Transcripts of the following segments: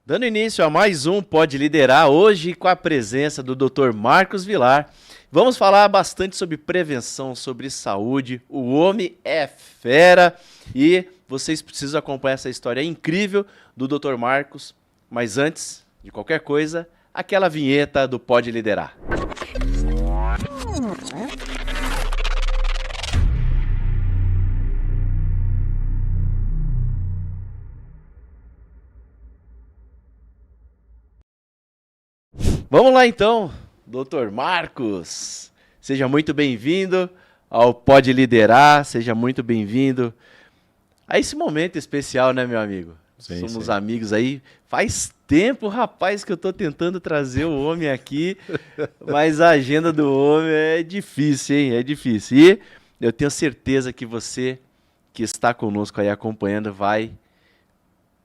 Dando início a mais um Pode Liderar, hoje com a presença do Dr. Marcos Vilar. Vamos falar bastante sobre prevenção, sobre saúde. O homem é fera e vocês precisam acompanhar essa história incrível do Dr. Marcos. Mas antes de qualquer coisa, aquela vinheta do Pode Liderar. Vamos lá então, Dr. Marcos. Seja muito bem-vindo ao Pode Liderar, seja muito bem-vindo a esse momento especial, né, meu amigo? Sim, Somos sim. amigos aí. Faz tempo, rapaz, que eu tô tentando trazer o homem aqui, mas a agenda do homem é difícil, hein? É difícil. E eu tenho certeza que você que está conosco aí acompanhando vai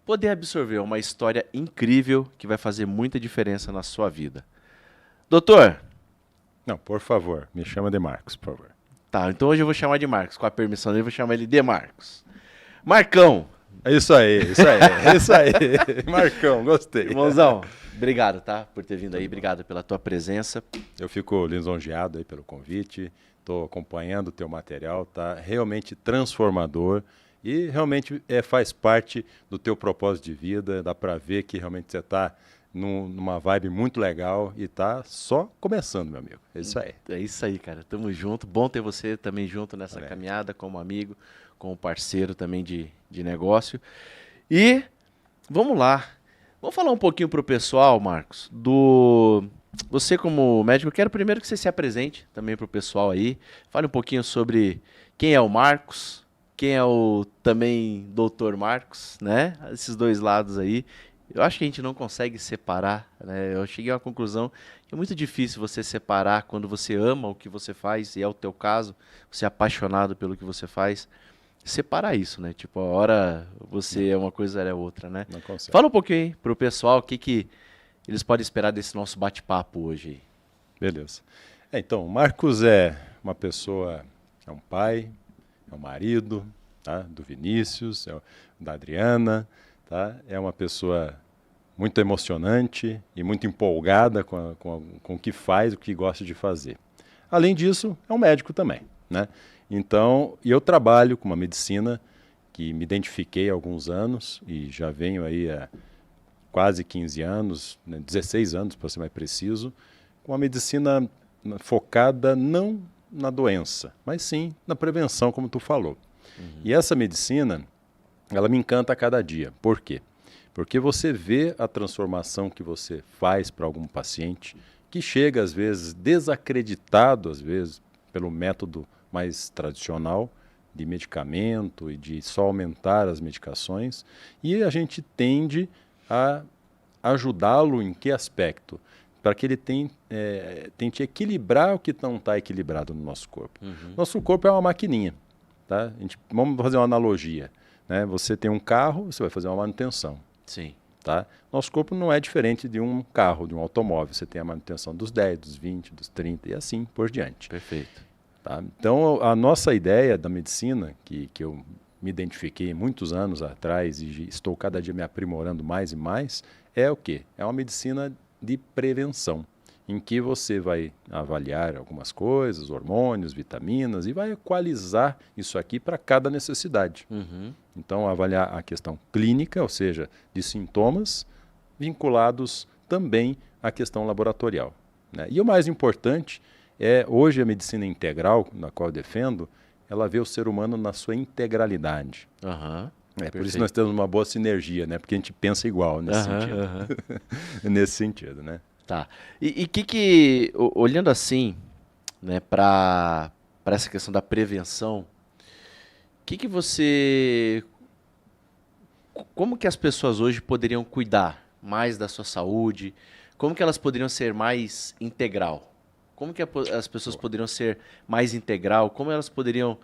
poder absorver uma história incrível que vai fazer muita diferença na sua vida. Doutor, Não, por favor, me chama de Marcos, por favor. tá, então hoje eu vou chamar de Marcos, com a permissão dele eu vou chamar ele de Marcos. Marcão, É isso aí, é isso aí. Marcão, gostei. irmãozão, obrigado, tá, por ter vindo aí, obrigado pela tua presença. Eu fico lisonjeado aí pelo convite, estou acompanhando o teu material, tá realmente transformador e realmente faz parte do teu propósito de vida, dá para ver que realmente você está numa vibe muito legal e tá só começando, meu amigo. É isso aí. É isso aí, cara, tamo junto, bom ter você também junto nessa Valeu. caminhada como amigo, como parceiro também de negócio. E vamos lá, vamos falar um pouquinho pro pessoal, Marcos, você como médico, eu quero primeiro que você se apresente também pro pessoal aí, fale um pouquinho sobre quem é o Marcos, quem é o também doutor Marcos, né? Esses dois lados aí. Eu acho que a gente não consegue separar, né? Eu cheguei à conclusão que é muito difícil você separar quando você ama o que você faz, e é o teu caso, você é apaixonado pelo que você faz, separar isso, né? Tipo, a hora você é uma coisa, a hora é outra, né? Não consegue. Fala um pouquinho aí pro pessoal o que eles podem esperar desse nosso bate-papo hoje aí. Beleza. Então, o Marcos é uma pessoa, é um pai, é um marido, tá? Do Vinícius, da Adriana, tá? É uma pessoa muito emocionante e muito empolgada com o que faz, o que gosta de fazer. Além disso, é um médico também, né? Então, eu trabalho com uma medicina que me identifiquei há alguns anos e já venho aí há quase 15 anos, né, 16 anos para ser mais preciso, com a medicina focada não na doença, mas sim na prevenção, como tu falou. E essa medicina, ela me encanta a cada dia. Por quê? Porque você vê a transformação que você faz para algum paciente, que chega às vezes desacreditado, às vezes, pelo método mais tradicional de medicamento e de só aumentar as medicações, e a gente tende a ajudá-lo em que aspecto? Para que ele tente equilibrar o que não está equilibrado no nosso corpo. Nosso corpo é uma maquininha. Tá? Vamos fazer uma analogia. Né? Você tem um carro, você vai fazer uma manutenção. Sim. Tá? Nosso corpo não é diferente de um carro, de um automóvel. Você tem a manutenção dos 10, dos 20, dos 30 e assim por diante. Perfeito. Tá? Então, a nossa ideia da medicina, que eu me identifiquei muitos anos atrás e estou cada dia me aprimorando mais e mais, é o quê? É uma medicina de prevenção, em que você vai avaliar algumas coisas, hormônios, vitaminas, e vai equalizar isso aqui para cada necessidade. Então, avaliar a questão clínica, ou seja, de sintomas, vinculados também à questão laboratorial. Né? E o mais importante hoje a medicina integral, na qual eu defendo, ela vê o ser humano na sua integralidade. Por isso nós temos uma boa sinergia, né? Porque a gente pensa igual nesse sentido. Nesse sentido, né? Tá. Olhando assim, né, para essa questão da prevenção, como que as pessoas hoje poderiam cuidar mais da sua saúde? Como que elas poderiam ser mais integral? Como que as pessoas poderiam ser mais integral? Como elas poderiam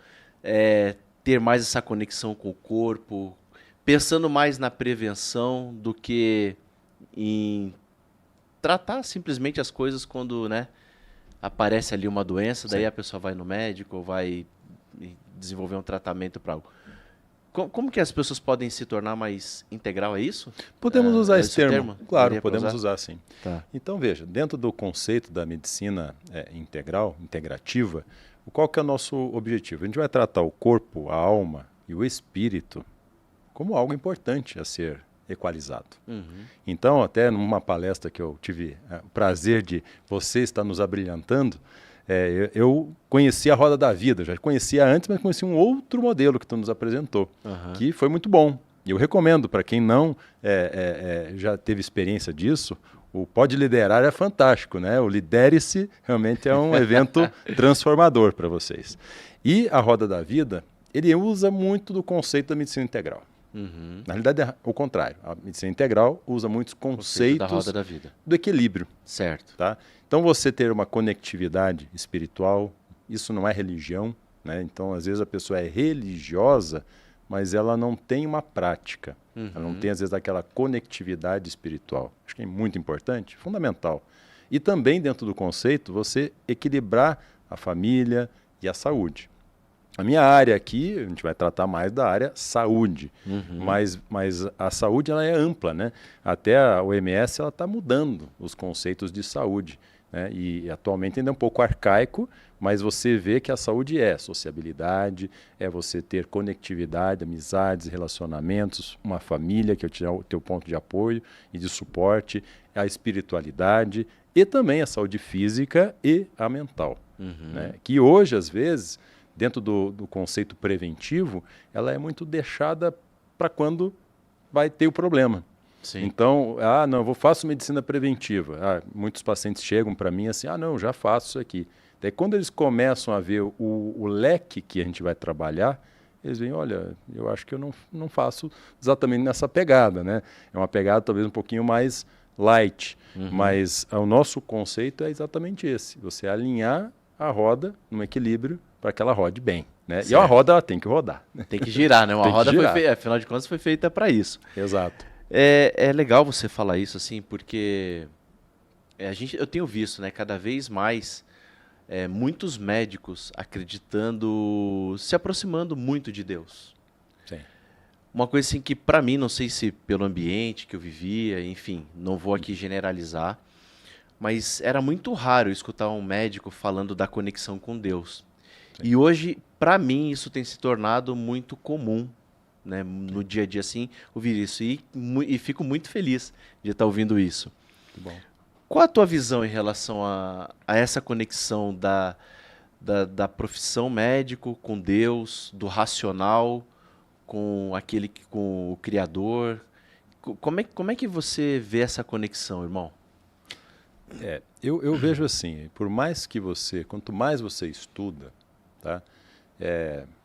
ter mais essa conexão com o corpo? Pensando mais na prevenção do que em tratar simplesmente as coisas quando, né, aparece ali uma doença, daí a pessoa vai no médico ou vai desenvolver um tratamento para algo. Como que as pessoas podem se tornar mais integral, é isso? Podemos usar esse esse o termo. termo? Claro, Daria pra podemos usar? usar sim. Tá. Então, veja, dentro do conceito da medicina integral, integrativa, qual que é o nosso objetivo? A gente vai tratar o corpo, a alma e o espírito como algo importante a ser equalizado. Uhum. Então, até numa palestra que eu tive o prazer de você estar nos abrilhantando, eu conheci a Roda da Vida, já conhecia antes, mas conheci um outro modelo que tu nos apresentou, Aham. que foi muito bom. E eu recomendo para quem não já teve experiência disso, o Pode Liderar é fantástico, né? O Lidere-se realmente é um evento transformador para vocês. E a Roda da Vida, ele usa muito do conceito da medicina integral. Uhum. Na realidade é o contrário. A medicina integral usa muitos Conceito da conceitos roda da vida. do equilíbrio. Certo. Tá? Então, você ter uma conectividade espiritual, isso não é religião, né? Então, às vezes a pessoa é religiosa, mas ela não tem uma prática. Uhum. Ela não tem, às vezes, aquela conectividade espiritual. Acho que é muito importante, fundamental. E também, dentro do conceito, você equilibrar a família e a saúde. A minha área aqui, a gente vai tratar mais da área saúde, Uhum. mas a saúde ela é ampla, né? Até a OMS está mudando os conceitos de saúde, né? E atualmente ainda é um pouco arcaico, mas você vê que a saúde é sociabilidade, é você ter conectividade, amizades, relacionamentos, uma família que é o teu ponto de apoio e de suporte, a espiritualidade e também a saúde física e a mental, Uhum. né? Que hoje, às vezes, dentro do conceito preventivo, ela é muito deixada para quando vai ter o problema. Sim. Então, não, eu faço medicina preventiva. Muitos pacientes chegam para mim assim, não, já faço isso aqui. Daí, quando eles começam a ver o leque que a gente vai trabalhar, eles veem, olha, eu acho que eu não faço exatamente nessa pegada, né? É uma pegada talvez um pouquinho mais light, mas o nosso conceito é exatamente esse, você alinhar a roda num equilíbrio para que ela rode bem, né? E a roda ela tem que rodar. Tem que girar, né? Uma Tem que roda foi girar. feita, afinal de contas, foi feita para isso. Exato. É legal você falar isso, assim, porque eu tenho visto, né, cada vez mais muitos médicos acreditando, se aproximando muito de Deus. Sim. Uma coisa assim que, para mim, não sei se pelo ambiente que eu vivia, enfim, não vou aqui generalizar, mas era muito raro escutar um médico falando da conexão com Deus. E hoje, para mim, isso tem se tornado muito comum, né, no dia a dia, assim, ouvir isso. E fico muito feliz de estar ouvindo isso. Muito bom. Qual a tua visão em relação a essa conexão da profissão médico com Deus, do racional com com o Criador? Como é que você vê essa conexão, irmão? Eu vejo assim, quanto mais você estuda, tá?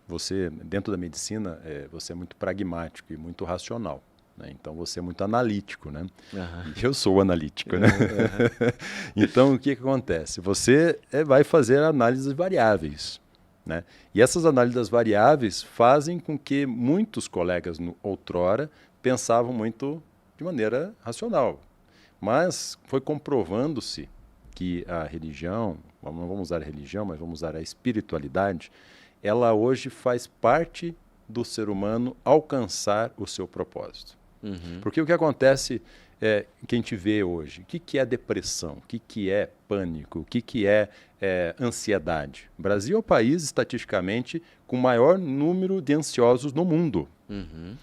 Você, dentro da medicina, você é muito pragmático e muito racional, né? Então, você é muito analítico, né? Aham. E eu sou analítico, né? Então, o que acontece? Você vai fazer análises variáveis, né? E essas análises das variáveis fazem com que muitos colegas, outrora, pensavam muito de maneira racional. Mas foi comprovando-se que a religião, não vamos usar a religião, mas vamos usar a espiritualidade, ela hoje faz parte do ser humano alcançar o seu propósito. Uhum. Porque o que acontece que a gente vê hoje, o que é depressão, o que é pânico, o que é ansiedade? O Brasil é o país, estatisticamente, com o maior número de ansiosos no mundo. Uhum.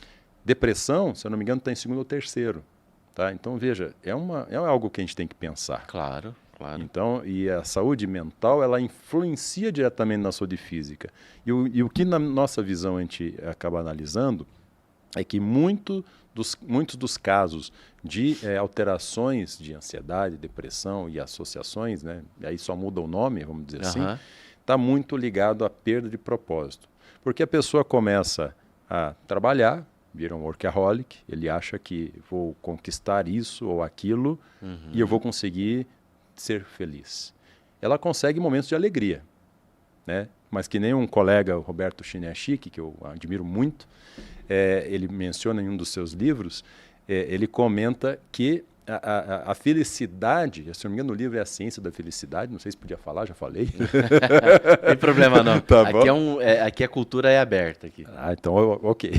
Depressão, se eu não me engano, está em segundo ou terceiro. Tá? Então, veja, é algo que a gente tem que pensar. Claro, claro. Então, e a saúde mental, ela influencia diretamente na saúde física. E o que, na nossa visão, a gente acaba analisando é que muitos dos casos de alterações de ansiedade, depressão e associações, né, e aí só muda o nome, vamos dizer assim, está muito ligado à perda de propósito. Porque a pessoa começa a trabalhar, vira um workaholic, ele acha que vou conquistar isso ou aquilo e eu vou conseguir ser feliz. Ela consegue momentos de alegria, né? Mas que nem um colega, o Roberto Chiniachik, que eu admiro muito, ele menciona em um dos seus livros, ele comenta que a felicidade, se não me engano, no livro é A Ciência da Felicidade, não sei se podia falar, já falei. Não tem problema não. Tá aqui, bom. Aqui a cultura é aberta. Aqui. Ah, então, ok.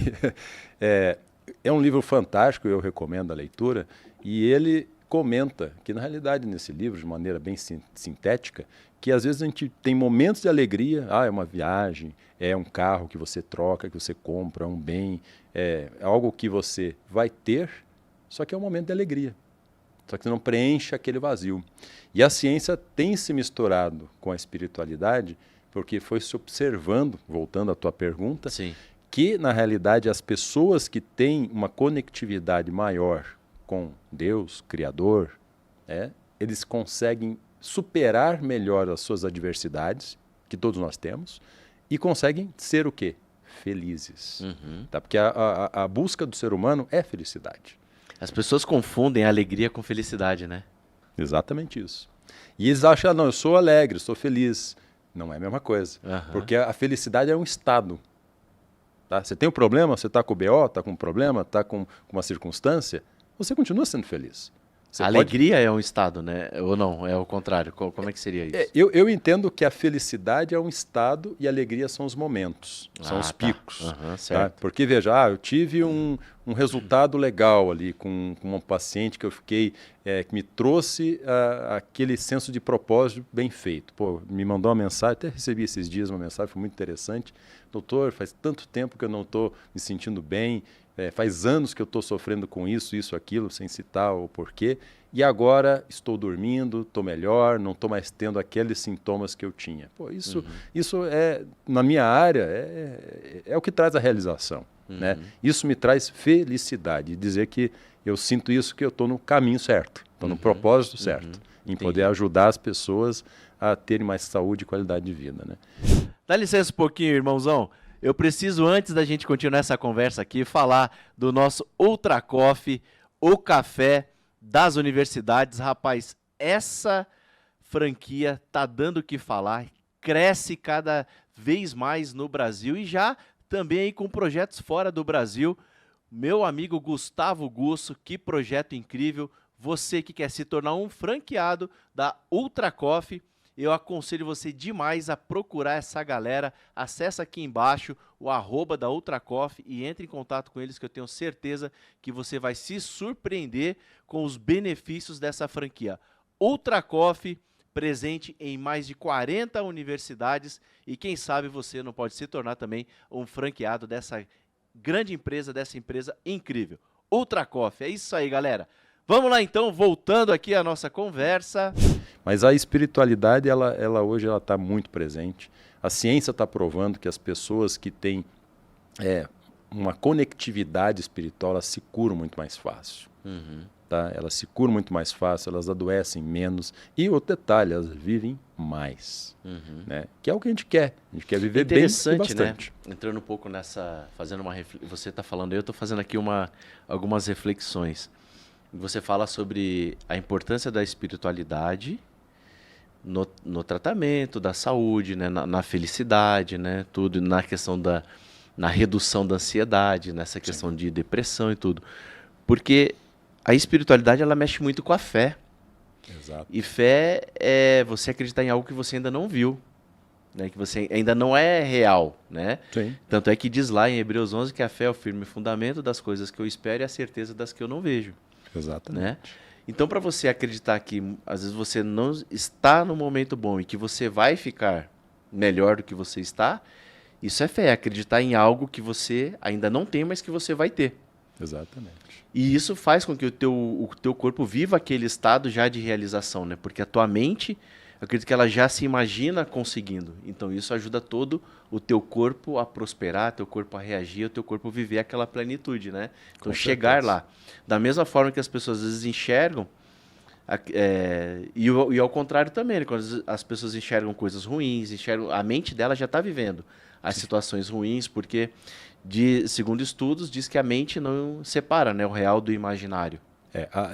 É um livro fantástico, eu recomendo a leitura, e ele comenta que, na realidade, nesse livro, de maneira bem sintética, que às vezes a gente tem momentos de alegria, é uma viagem, é um carro que você troca, que você compra, um bem, é algo que você vai ter, só que é um momento de alegria. Só que você não preenche aquele vazio. E a ciência tem se misturado com a espiritualidade, porque foi se observando, voltando à tua pergunta, Sim. que, na realidade, as pessoas que têm uma conectividade maior com Deus, Criador, eles conseguem superar melhor as suas adversidades, que todos nós temos, e conseguem ser o quê? Felizes. Tá? Porque a busca do ser humano é felicidade. As pessoas confundem alegria com felicidade, né? Exatamente isso. E eles acham, não, eu sou alegre, eu sou feliz. Não é a mesma coisa. Porque a felicidade é um estado. Tá? Você tem um problema, você está com o BO, está com um problema, está com uma circunstância, você continua sendo feliz. A alegria é um estado, né? Ou não? É o contrário? Como é que seria isso? Eu entendo que a felicidade é um estado e a alegria são os momentos, são os picos. Certo. Tá? Porque, veja, eu tive um resultado legal ali com um paciente que eu fiquei, que me trouxe aquele senso de propósito bem feito. Pô, me mandou uma mensagem, até recebi esses dias uma mensagem, foi muito interessante. Doutor, faz tanto tempo que eu não estou me sentindo bem, faz anos que eu estou sofrendo com isso, aquilo, sem citar o porquê, e agora estou dormindo, estou melhor, não estou mais tendo aqueles sintomas que eu tinha. Pô, isso na minha área, é o que traz a realização. Né? Isso me traz felicidade, dizer que eu sinto isso, que eu estou no caminho certo, estou no propósito certo, em poder ajudar as pessoas a terem mais saúde e qualidade de vida. Né? Dá licença um pouquinho, irmãozão. Eu preciso, antes da gente continuar essa conversa aqui, falar do nosso Ultra Coffee, o café das universidades. Rapaz, essa franquia tá dando o que falar, cresce cada vez mais no Brasil e já também aí com projetos fora do Brasil. Meu amigo Gustavo Gusso, que projeto incrível. Você que quer se tornar um franqueado da Ultra Coffee, eu aconselho você demais a procurar essa galera. Acesse aqui embaixo o @ da Ultra Coffee e entre em contato com eles, que eu tenho certeza que você vai se surpreender com os benefícios dessa franquia. Ultra Coffee, presente em mais de 40 universidades, e quem sabe você não pode se tornar também um franqueado dessa grande empresa, dessa empresa incrível. Ultra Coffee, é isso aí, galera. Vamos lá então, voltando aqui à nossa conversa. Mas a espiritualidade, ela hoje está muito presente. A ciência está provando que as pessoas que têm uma conectividade espiritual, elas se curam muito mais fácil. Tá? Elas se curam muito mais fácil, elas adoecem menos. E outro detalhe, elas vivem mais. Né? Que é o que a gente quer. A gente quer viver bem e bastante. Né? Entrando um pouco nessa, fazendo uma você está falando, eu estou fazendo aqui algumas reflexões. Você fala sobre a importância da espiritualidade no tratamento da saúde, né? na felicidade, né? Tudo, na questão na redução da ansiedade, nessa questão de depressão e tudo. Porque a espiritualidade, ela mexe muito com a fé. Exato. E fé é você acreditar em algo que você ainda não viu, né? Que você ainda não é real, né? Sim. Tanto é que diz lá em Hebreus 11 que a fé é o firme fundamento das coisas que eu espero e a certeza das que eu não vejo. Exatamente. Né? Então, para você acreditar que às vezes você não está no momento bom e que você vai ficar melhor do que você está, isso é fé, acreditar em algo que você ainda não tem, mas que você vai ter. Exatamente. E isso faz com que o teu corpo viva aquele estado já de realização, né? Porque a tua mente, eu acredito que ela já se imagina conseguindo. Então isso ajuda todo o teu corpo a prosperar, teu corpo a reagir, o teu corpo a viver aquela plenitude, né? Então chegar lá. Da mesma forma que as pessoas às vezes enxergam, e ao contrário também, né? Quando as pessoas enxergam coisas ruins, a mente dela já está vivendo as situações ruins, porque, segundo estudos, diz que a mente não separa, né, o real do imaginário.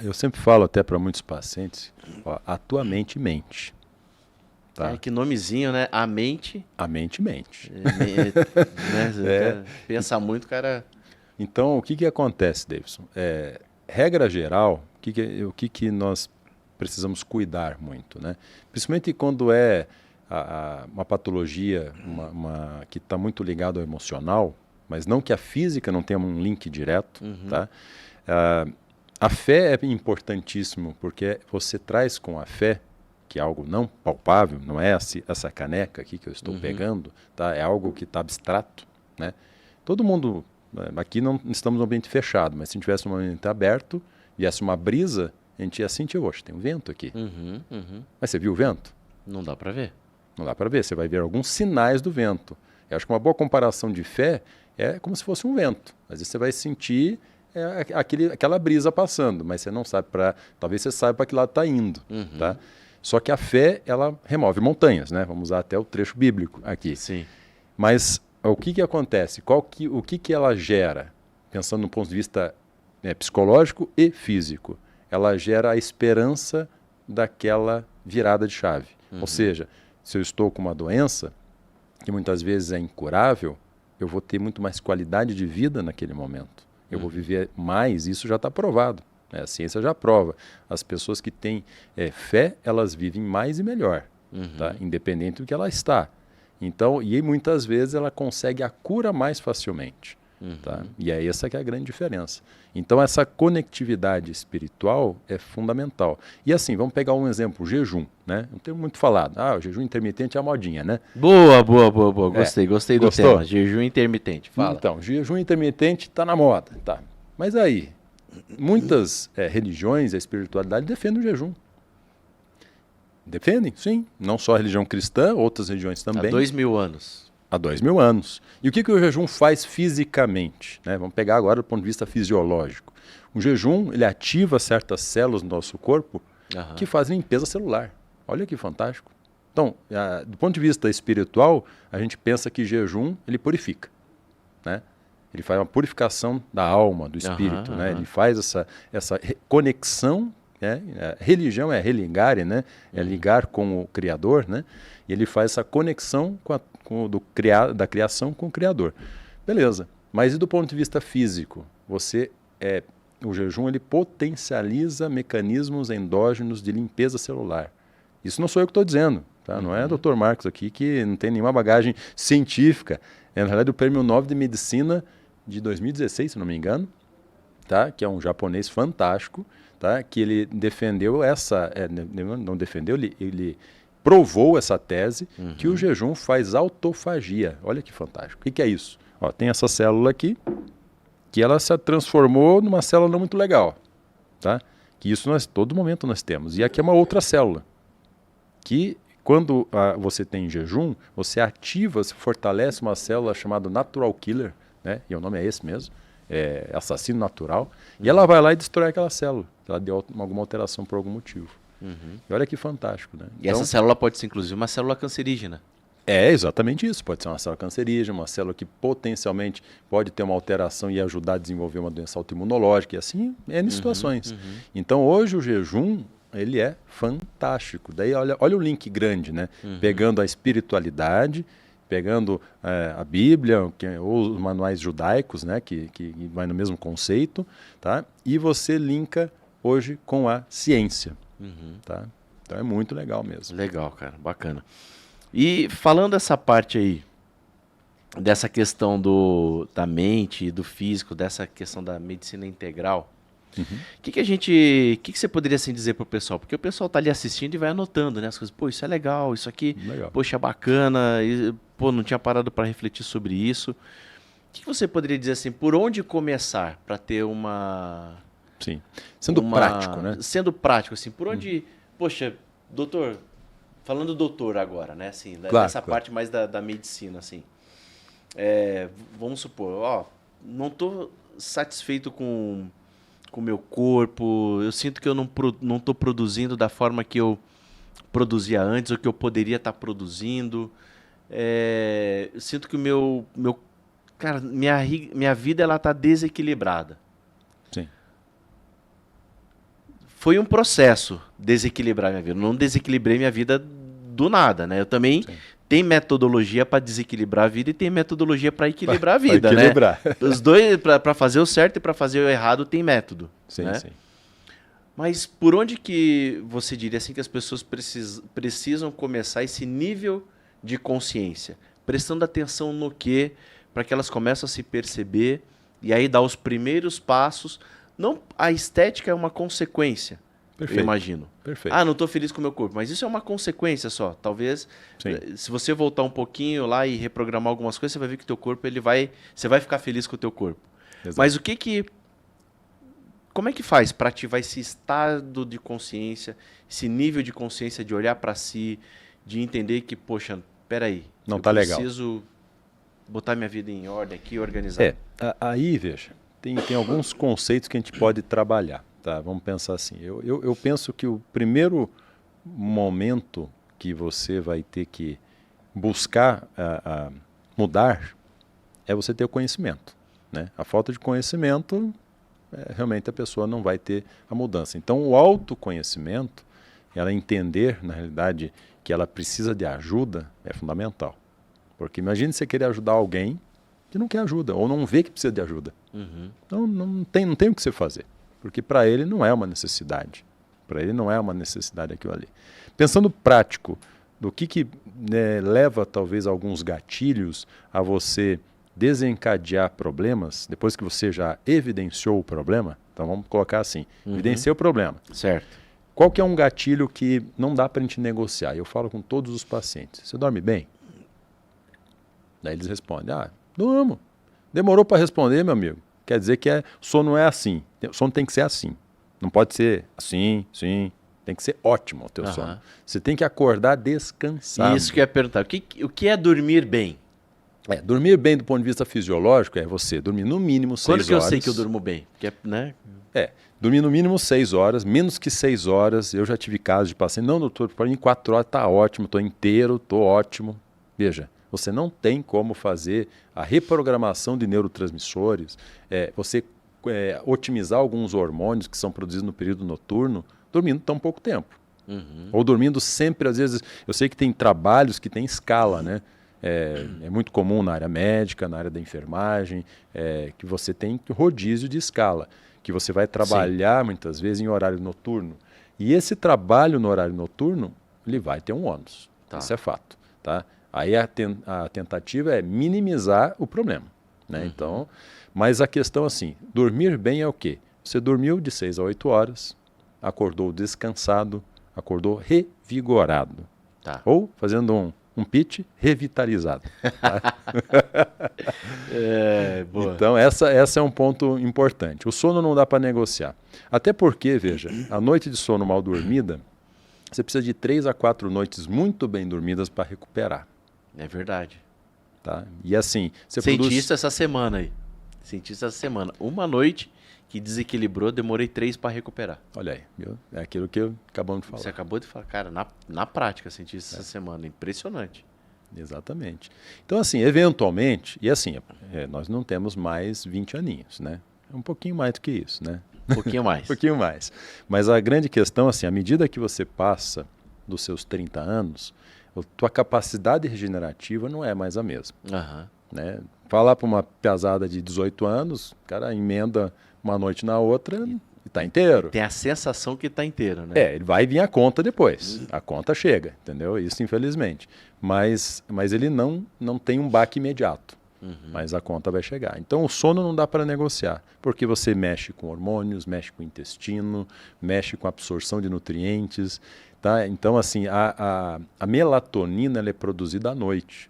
Eu sempre falo até para muitos pacientes, a tua mente mente. Tá? Que nomezinho, né? A mente. A mente mente. Né? Pensa muito, cara. Então, o que acontece, Davidson? Regra geral, O que nós precisamos cuidar muito, né? Principalmente quando é uma patologia que está muito ligada ao emocional, mas não que a física não tenha um link direto, tá? A fé é importantíssimo, porque você traz com a fé, que é algo não palpável, não é essa caneca aqui que eu estou pegando, tá? É algo que está abstrato, né? Todo mundo, aqui não estamos num ambiente fechado, mas se tivesse um ambiente aberto, viesse uma brisa, a gente ia sentir, oxe, tem um vento aqui. Mas você viu o vento? Não dá para ver. Não dá para ver, você vai ver alguns sinais do vento. Eu acho que uma boa comparação de fé é como se fosse um vento. Às vezes você vai sentir aquela brisa passando, mas você não sabe talvez você saiba para que lado está indo, tá? Só que a fé, ela remove montanhas, né? Vamos usar até o trecho bíblico aqui. Sim. Mas o que acontece? O que ela gera? Pensando no ponto de vista psicológico e físico. Ela gera a esperança daquela virada de chave. Ou seja, se eu estou com uma doença, que muitas vezes é incurável, eu vou ter muito mais qualidade de vida naquele momento. Eu vou viver mais, isso já está provado. A ciência já prova. As pessoas que têm fé, elas vivem mais e melhor, tá? Independente do que ela está. Então, e muitas vezes ela consegue a cura mais facilmente. Tá? E é essa que é a grande diferença. Então, essa conectividade espiritual é fundamental. E assim, vamos pegar um exemplo, o jejum, né? Não tem muito falado. O jejum intermitente é a modinha, né? Boa. Gostei do Gostou? tema. Jejum intermitente, fala. Então, jejum intermitente está na moda, tá? Mas aí, muitas religiões, a espiritualidade defendem o jejum. Defendem, sim. Não só a religião cristã, outras religiões também. Há 2000 anos. Há 2000 anos. E o que o jejum faz fisicamente, né? Vamos pegar agora do ponto de vista fisiológico. O jejum, ele ativa certas células do nosso corpo que fazem limpeza celular. Olha que fantástico. Então, do ponto de vista espiritual, a gente pensa que jejum, ele purifica, né? Ele faz uma purificação da alma, do espírito, né? Ele faz essa conexão, né? Religião é religare, né? É ligar com o Criador, né? E ele faz essa conexão da criação com o Criador. Beleza. Mas e do ponto de vista físico? O jejum, ele potencializa mecanismos endógenos de limpeza celular. Isso não sou eu que estou dizendo, tá? Não é o Dr. Marcos aqui, que não tem nenhuma bagagem científica. É, na realidade, o Prêmio Nobel de Medicina de 2016, se não me engano, tá? Que é um japonês fantástico, tá? Que ele defendeu não defendeu, ele provou essa tese que o jejum faz autofagia. Olha que fantástico. O que é isso? Ó, tem essa célula aqui, que ela se transformou numa célula não muito legal, tá? Que isso todo momento nós temos. E aqui é uma outra célula, que quando você tem jejum, você ativa, você fortalece uma célula chamada natural killer, né? E o nome é esse mesmo, é assassino natural, e ela vai lá e destrói aquela célula, ela deu alguma alteração por algum motivo. E olha que fantástico, né? E essa célula pode ser, inclusive, uma célula cancerígena. É exatamente isso. Pode ser uma célula cancerígena, uma célula que potencialmente pode ter uma alteração e ajudar a desenvolver uma doença autoimunológica, e assim, em situações. Então, hoje o jejum, ele é fantástico. Daí, olha o link grande, né? Pegando a espiritualidade, pegando a Bíblia, ou os manuais judaicos, né? Que vai no mesmo conceito, tá? E você linka hoje com a ciência. Tá? Então é muito legal mesmo. Legal, cara, bacana. E falando essa parte aí, dessa questão da mente e do físico, dessa questão da medicina integral, o que você poderia assim dizer pro pessoal? Porque o pessoal tá ali assistindo e vai anotando, né, as coisas. Pô, isso é legal, isso aqui, poxa, bacana, e, pô, não tinha parado para refletir sobre isso. O que você poderia dizer assim, por onde começar para ter uma... Sim, sendo prático, né? Sendo prático, assim, por onde... Poxa, doutor, falando doutor agora, né, assim, dessa parte mais da medicina, assim. Vamos supor, não estou satisfeito com o meu corpo, eu sinto que eu não estou produzindo da forma que eu produzia antes, ou que eu poderia estar produzindo. Eu sinto que cara, minha vida ela está desequilibrada. Sim. Foi um processo desequilibrar minha vida. Eu não desequilibrei minha vida do nada, né? Eu também tenho metodologia para desequilibrar a vida e tem metodologia para equilibrar a vida, né? Os dois, para fazer o certo e para fazer o errado, tem método. Sim, né? sim. Mas por onde que você diria assim que as pessoas precisam começar esse nível de consciência? Prestando atenção no quê? Para que elas comecem a se perceber e aí dar os primeiros passos. Não, a estética é uma consequência, Perfeito. eu imagino. Perfeito. Ah, não estou feliz com o meu corpo, mas isso é uma consequência só. Talvez, se você voltar um pouquinho lá e reprogramar algumas coisas, você vai ver que o teu corpo, você vai ficar feliz com o teu corpo. Exato. Mas como é que faz para ativar esse estado de consciência, esse nível de consciência de olhar para si, de entender que, poxa, peraí, não tá legal. Eu preciso botar minha vida em ordem aqui, organizar. Aí, veja, tem alguns conceitos que a gente pode trabalhar, tá? Vamos pensar assim. Eu penso que o primeiro momento que você vai ter que buscar mudar é você ter o conhecimento, né? A falta de conhecimento, realmente a pessoa não vai ter a mudança. Então, o autoconhecimento, ela entender, na realidade, que ela precisa de ajuda, é fundamental. Porque imagine você querer ajudar alguém que não quer ajuda, ou não vê que precisa de ajuda. Uhum. Então, não tem o que você fazer. Porque para ele não é uma necessidade. Para ele não é uma necessidade aquilo ali. Pensando prático, do que leva talvez alguns gatilhos a você desencadear problemas, depois que você já evidenciou o problema, então vamos colocar assim, evidenciei o problema. Certo. Qual que é um gatilho que não dá para a gente negociar? Eu falo com todos os pacientes, você dorme bem? Daí eles respondem, durmo. Demorou para responder, meu amigo. Quer dizer que sono não é assim, o sono tem que ser assim. Não pode ser assim, sim, tem que ser ótimo o teu sono. Você tem que acordar descansado. Isso que eu ia perguntar, o que é dormir bem? Dormir bem do ponto de vista fisiológico é você dormir no mínimo 6 horas. Quando que eu sei que eu durmo bem? Porque, né? Dormir no mínimo 6 horas, menos que 6 horas. Eu já tive casos de paciente, não, doutor, para mim 4 horas está ótimo, estou inteiro, estou ótimo. Veja, você não tem como fazer a reprogramação de neurotransmissores, você otimizar alguns hormônios que são produzidos no período noturno, dormindo tão pouco tempo. Uhum. Ou dormindo sempre, às vezes, eu sei que tem trabalhos que tem escala, né? É muito comum na área médica, na área da enfermagem, que você tem rodízio de escala, que você vai trabalhar muitas vezes em horário noturno. E esse trabalho no horário noturno, ele vai ter um ônus. Isso é fato. Tá? Aí a tentativa é minimizar o problema. Né? Então, mas a questão assim, dormir bem é o quê? Você dormiu de 6 a 8 horas, acordou descansado, acordou revigorado. Tá. Ou, fazendo um pitch, revitalizado. Tá? Boa. Então, essa é um ponto importante. O sono não dá para negociar. Até porque, veja, a noite de sono mal dormida, você precisa de 3 a 4 noites muito bem dormidas para recuperar. É verdade. Tá? E assim, você Senti isso essa semana aí. Senti isso essa semana. Uma noite que desequilibrou, demorei 3 para recuperar. Olha aí, viu? É aquilo que acabamos de falar. Você acabou de falar, cara, na prática senti isso essa semana. Impressionante. Exatamente. Então, assim, eventualmente, e assim, nós não temos mais 20 aninhos, né? É um pouquinho mais do que isso, né? Um pouquinho mais. Um pouquinho mais. Mas a grande questão, assim, à medida que você passa dos seus 30 anos, a tua capacidade regenerativa não é mais a mesma. Né? Falar para uma pesada de 18 anos, o cara emenda uma noite na outra e está inteiro. Tem a sensação que está inteiro, né? Ele vai vir a conta depois. A conta chega, entendeu? Isso, infelizmente. Mas ele não tem um baque imediato. Mas a conta vai chegar. Então, o sono não dá para negociar, porque você mexe com hormônios, mexe com o intestino, mexe com a absorção de nutrientes. Tá? Então, assim, a melatonina ela é produzida à noite.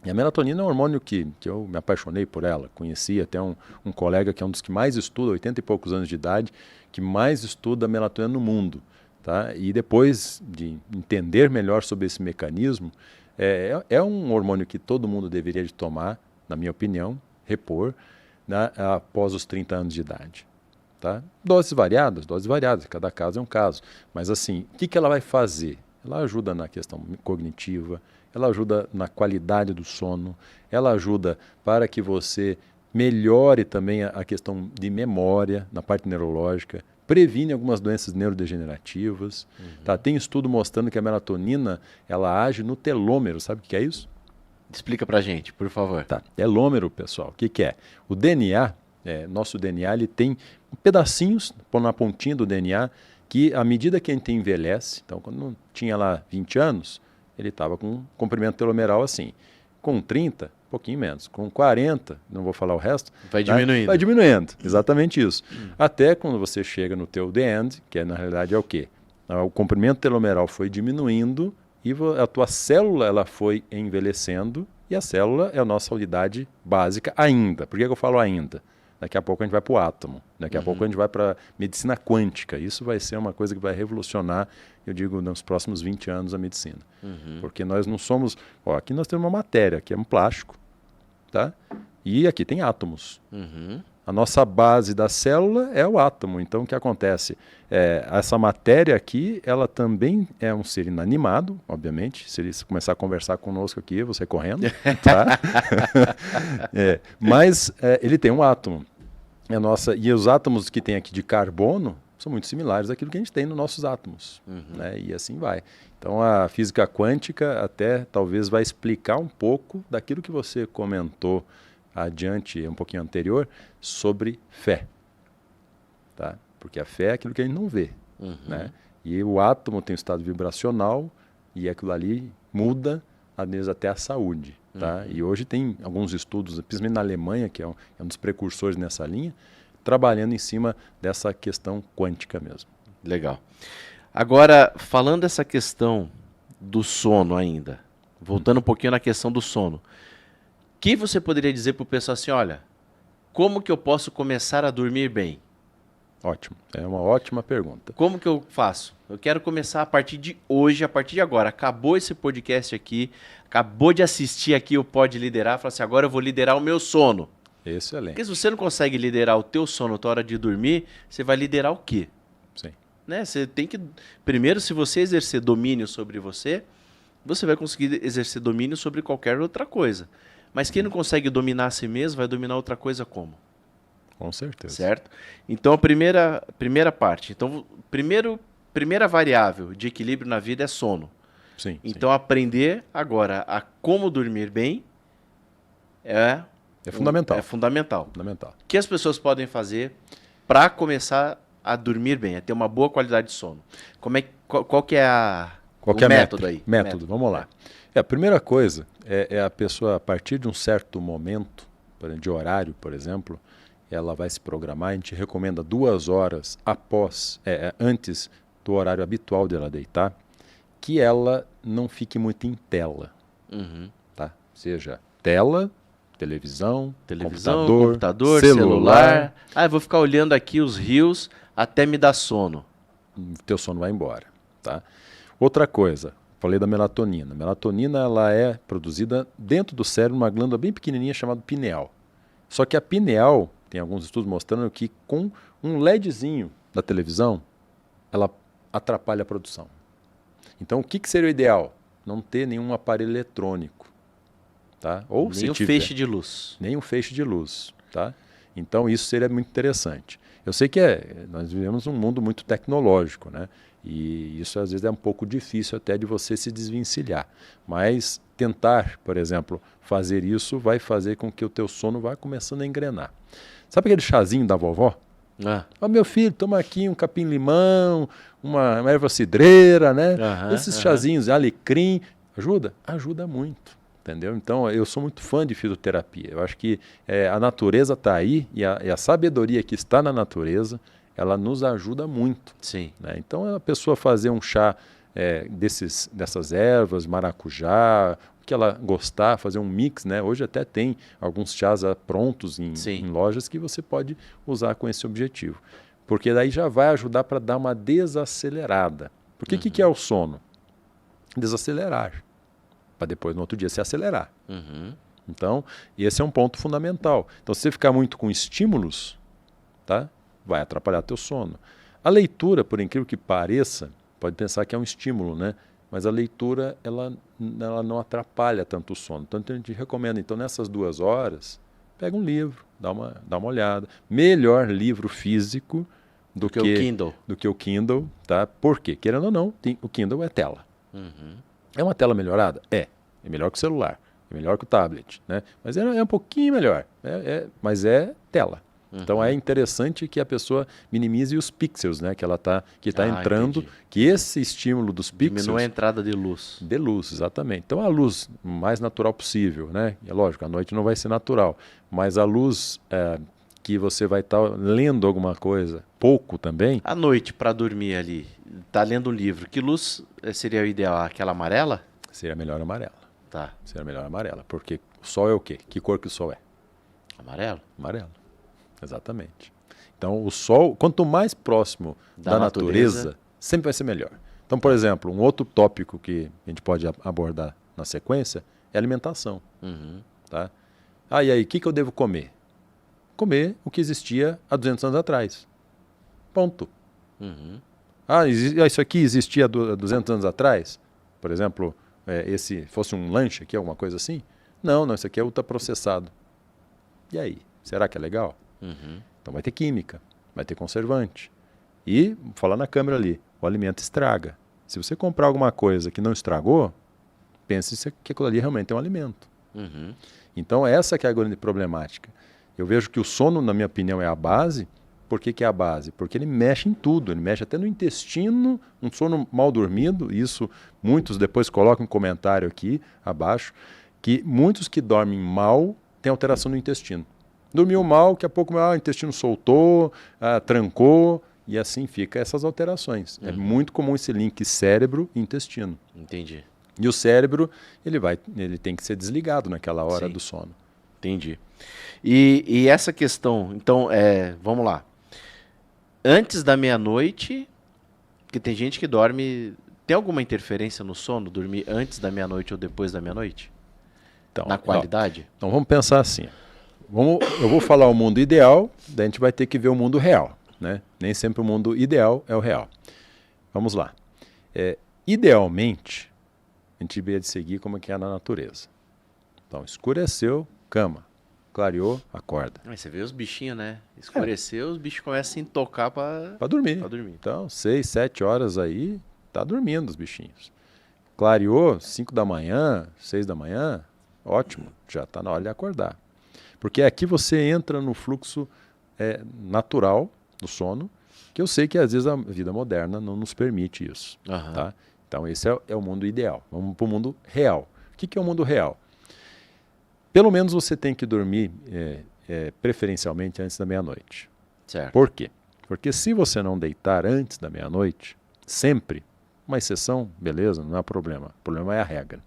E a melatonina é um hormônio que eu me apaixonei por ela. Conheci até um colega que é um dos que mais estuda, 80 e poucos anos de idade, que mais estuda a melatonina no mundo. Tá? E depois de entender melhor sobre esse mecanismo, é um hormônio que todo mundo deveria de tomar, na minha opinião, repor, né, após os 30 anos de idade. Tá? Doses variadas, cada caso é um caso. Mas assim, o que ela vai fazer? Ela ajuda na questão cognitiva, ela ajuda na qualidade do sono, ela ajuda para que você melhore também a questão de memória, na parte neurológica, previne algumas doenças neurodegenerativas. Tá? Tem estudo mostrando que a melatonina ela age no telômero, sabe o que é isso? Explica pra gente, por favor. Tá. Telômero, pessoal, o que é? O DNA, nosso DNA, ele tem pedacinhos na pontinha do DNA que, à medida que a gente envelhece, então quando não tinha lá 20 anos, ele estava com um comprimento telomeral assim. Com 30, um pouquinho menos. Com 40, não vou falar o resto. Vai diminuindo. Vai diminuindo, exatamente isso. Até quando você chega no teu the end, que na realidade é o quê? O comprimento telomeral foi diminuindo e a tua célula ela foi envelhecendo e a célula é a nossa unidade básica ainda. Por que eu falo ainda? Daqui a pouco a gente vai para o átomo, daqui a pouco a gente vai para a medicina quântica. Isso vai ser uma coisa que vai revolucionar, eu digo, nos próximos 20 anos a medicina. Porque nós não somos... aqui nós temos uma matéria, aqui é um plástico, tá? E aqui tem átomos. A nossa base da célula é o átomo. Então, o que acontece? Essa matéria aqui, ela também é um ser inanimado, obviamente. Se ele começar a conversar conosco aqui, eu vou sair correndo. Tá? Mas ele tem um átomo. E os átomos que tem aqui de carbono são muito similares àquilo que a gente tem nos nossos átomos. Né? E assim vai. Então, a física quântica até talvez vai explicar um pouco daquilo que você comentou adiante, um pouquinho anterior, sobre fé. Tá? Porque a fé é aquilo que a gente não vê. Né? E o átomo tem um estado vibracional e aquilo ali muda, às vezes, até a saúde. Tá? E hoje tem alguns estudos, principalmente na Alemanha, que é um dos precursores nessa linha, trabalhando em cima dessa questão quântica mesmo. Legal. Agora, falando dessa questão do sono ainda, voltando um pouquinho na questão do sono, o que você poderia dizer para o pessoal assim, olha, como que eu posso começar a dormir bem? Ótimo, é uma ótima pergunta. Como que eu faço? Eu quero começar a partir de hoje, a partir de agora. Acabou esse podcast aqui, acabou de assistir aqui o Pode Liderar, fala assim, agora eu vou liderar o meu sono. Excelente. Porque se você não consegue liderar o teu sono na tua hora de dormir, você vai liderar o quê? Sim. Né? Você tem que... Primeiro, se você exercer domínio sobre você vai conseguir exercer domínio sobre qualquer outra coisa. Mas quem não consegue dominar a si mesmo, vai dominar outra coisa como? Com certeza. Certo? Então, a primeira parte. Então, primeira variável de equilíbrio na vida é sono. Sim. Então, aprender agora a como dormir bem é fundamental. É fundamental. Fundamental. O que as pessoas podem fazer para começar a dormir bem, a ter uma boa qualidade de sono? Qual que é o método aí? Método, vamos lá. A primeira coisa é a pessoa, a partir de um certo momento, de horário, por exemplo, ela vai se programar, a gente recomenda 2 horas antes do horário habitual dela deitar, que ela não fique muito em tela. Tá? Seja tela, televisão, computador, celular. Eu vou ficar olhando aqui os rios até me dar sono. Teu sono vai embora. Tá? Outra coisa, falei da melatonina. A melatonina ela é produzida dentro do cérebro, uma glândula bem pequenininha chamada pineal. Só que a pineal, tem alguns estudos mostrando que com um LEDzinho da televisão, ela atrapalha a produção. Então, o que seria o ideal? Não ter nenhum aparelho eletrônico. Tá? Ou nem um feixe de luz. Nem um feixe de luz. Tá? Então, isso seria muito interessante. Eu sei que nós vivemos um mundo muito tecnológico, né? E isso às vezes é um pouco difícil até de você se desvencilhar. Mas tentar, por exemplo, fazer isso vai fazer com que o teu sono vá começando a engrenar. Sabe aquele chazinho da vovó? Meu filho, toma aqui um capim-limão, uma erva cidreira, né? Esses chazinhos, alecrim, ajuda? Ajuda muito. Entendeu? Então, eu sou muito fã de fitoterapia. Eu acho que a natureza está aí e a sabedoria que está na natureza, ela nos ajuda muito. Sim. Né? Então, a pessoa fazer um chá dessas ervas, maracujá, o que ela gostar, fazer um mix, né? Hoje até tem alguns chás prontos em lojas que você pode usar com esse objetivo. Porque daí já vai ajudar para dar uma desacelerada. Porque o que é o sono? Desacelerar. Para depois, no outro dia, se acelerar. Então, esse é um ponto fundamental. Então, se você ficar muito com estímulos, tá? Vai atrapalhar teu sono. A leitura, por incrível que pareça, pode pensar que é um estímulo, né? Mas a leitura, ela não atrapalha tanto o sono. Então, a gente recomenda, então, nessas 2 horas, pega um livro, dá uma olhada. Melhor livro físico do que o Kindle, tá? Por quê? Querendo ou não, o Kindle é tela. É uma tela melhorada? É melhor que o celular, é melhor que o tablet, né? Mas é um pouquinho melhor, mas é tela. Então é interessante que a pessoa minimize os pixels, né? Que ela tá entrando, entendi. que esse estímulo dos pixels Diminui a entrada de luz. de luz, exatamente. Então a luz mais natural possível, né? É lógico, à noite não vai ser natural, mas a luz que você vai estar lendo alguma coisa, pouco também, À noite, para dormir ali, tá lendo um livro, que luz seria o ideal? Aquela amarela? seria melhor amarela. Tá, Seria melhor amarela, porque o sol é o quê? Que cor que o sol é? amarelo? Amarelo. Exatamente. Então o sol, quanto mais próximo Da da natureza, natureza, sempre vai ser melhor. Então, por exemplo, um outro tópico que a gente pode abordar na sequência é alimentação. Uhum. Tá? Ah, e aí, o que eu devo comer? Comer o que existia há 200 anos atrás. Ponto. Uhum. Ah, isso aqui existia há 200 anos atrás? Por exemplo, esse fosse um lanche aqui, alguma coisa assim? Não, isso aqui é ultraprocessado. E aí, será que é legal? Uhum. Então vai ter química, vai ter conservante. E, falar na câmera ali, o alimento estraga. Se você comprar alguma coisa que não estragou, pense que aquilo ali realmente é um alimento. Uhum. Então essa que é a grande problemática. Eu vejo que o sono, na minha opinião, é a base. Por que é a base? Porque ele mexe em tudo, ele mexe até no intestino, um sono mal dormido, isso muitos depois colocam um comentário aqui abaixo, que muitos que dormem mal têm alteração no intestino. Dormiu mal, daqui a pouco o intestino soltou, trancou, e assim fica essas alterações. É muito comum esse link cérebro e intestino. Entendi. E o cérebro, ele tem que ser desligado naquela hora Sim. do sono. Entendi. E essa questão, então, vamos lá. Antes da meia-noite, porque tem gente que dorme. Tem alguma interferência no sono, dormir antes da meia-noite ou depois da meia-noite? Então, Na qualidade? Então vamos pensar assim. Eu vou falar o mundo ideal, daí a gente vai ter que ver o mundo real. Né? Nem sempre o mundo ideal é o real. Vamos lá. Idealmente, a gente deveria de seguir como que é na natureza. Então, escureceu, cama. Clareou, acorda. Aí você vê os bichinhos, né? Escureceu, os bichos começam a tocar Para dormir. pra dormir. Então, 6, 7 horas aí, tá dormindo os bichinhos. Clareou, 5 da manhã, 6 da manhã, ótimo, já está na hora de acordar. Porque aqui você entra no fluxo natural do sono, que eu sei que às vezes a vida moderna não nos permite isso. Aham. Tá? Então esse é o mundo ideal. Vamos para o mundo real. O que é o mundo real? Pelo menos você tem que dormir preferencialmente antes da meia-noite. Certo. Por quê? Porque se você não deitar antes da meia-noite, sempre, uma exceção, beleza, não é problema. O problema é a regra.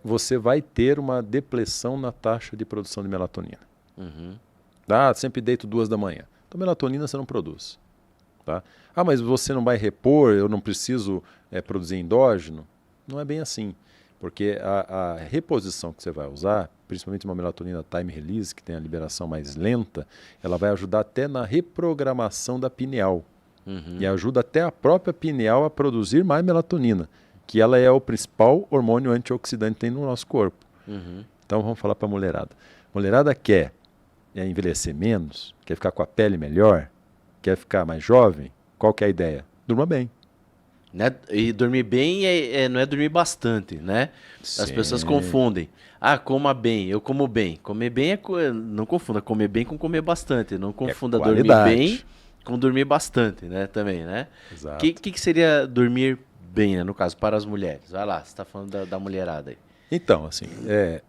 Você vai ter uma depressão na taxa de produção de melatonina. Uhum. Sempre deito 2 da manhã. Então melatonina você não produz. Tá? Mas você não vai repor, eu não preciso produzir endógeno? Não é bem assim. Porque a reposição que você vai usar, principalmente uma melatonina time release, que tem a liberação mais lenta, ela vai ajudar até na reprogramação da pineal. Uhum. E ajuda até a própria pineal a produzir mais melatonina, que ela é o principal hormônio antioxidante que tem no nosso corpo. Uhum. Então vamos falar para a mulherada. A mulherada quer envelhecer menos, quer ficar com a pele melhor, quer ficar mais jovem, qual que é a ideia? Durma bem. Né? E dormir bem não é dormir bastante, né? As pessoas Sim. confundem. Coma bem, eu como bem. Comer bem não confunda comer bem com comer bastante. Não confunda dormir qualidade. bem com dormir bastante, né? Também, né? Exato. O que seria dormir bem, né? No caso, para as mulheres? Vai lá, você está falando da mulherada aí. Então, assim,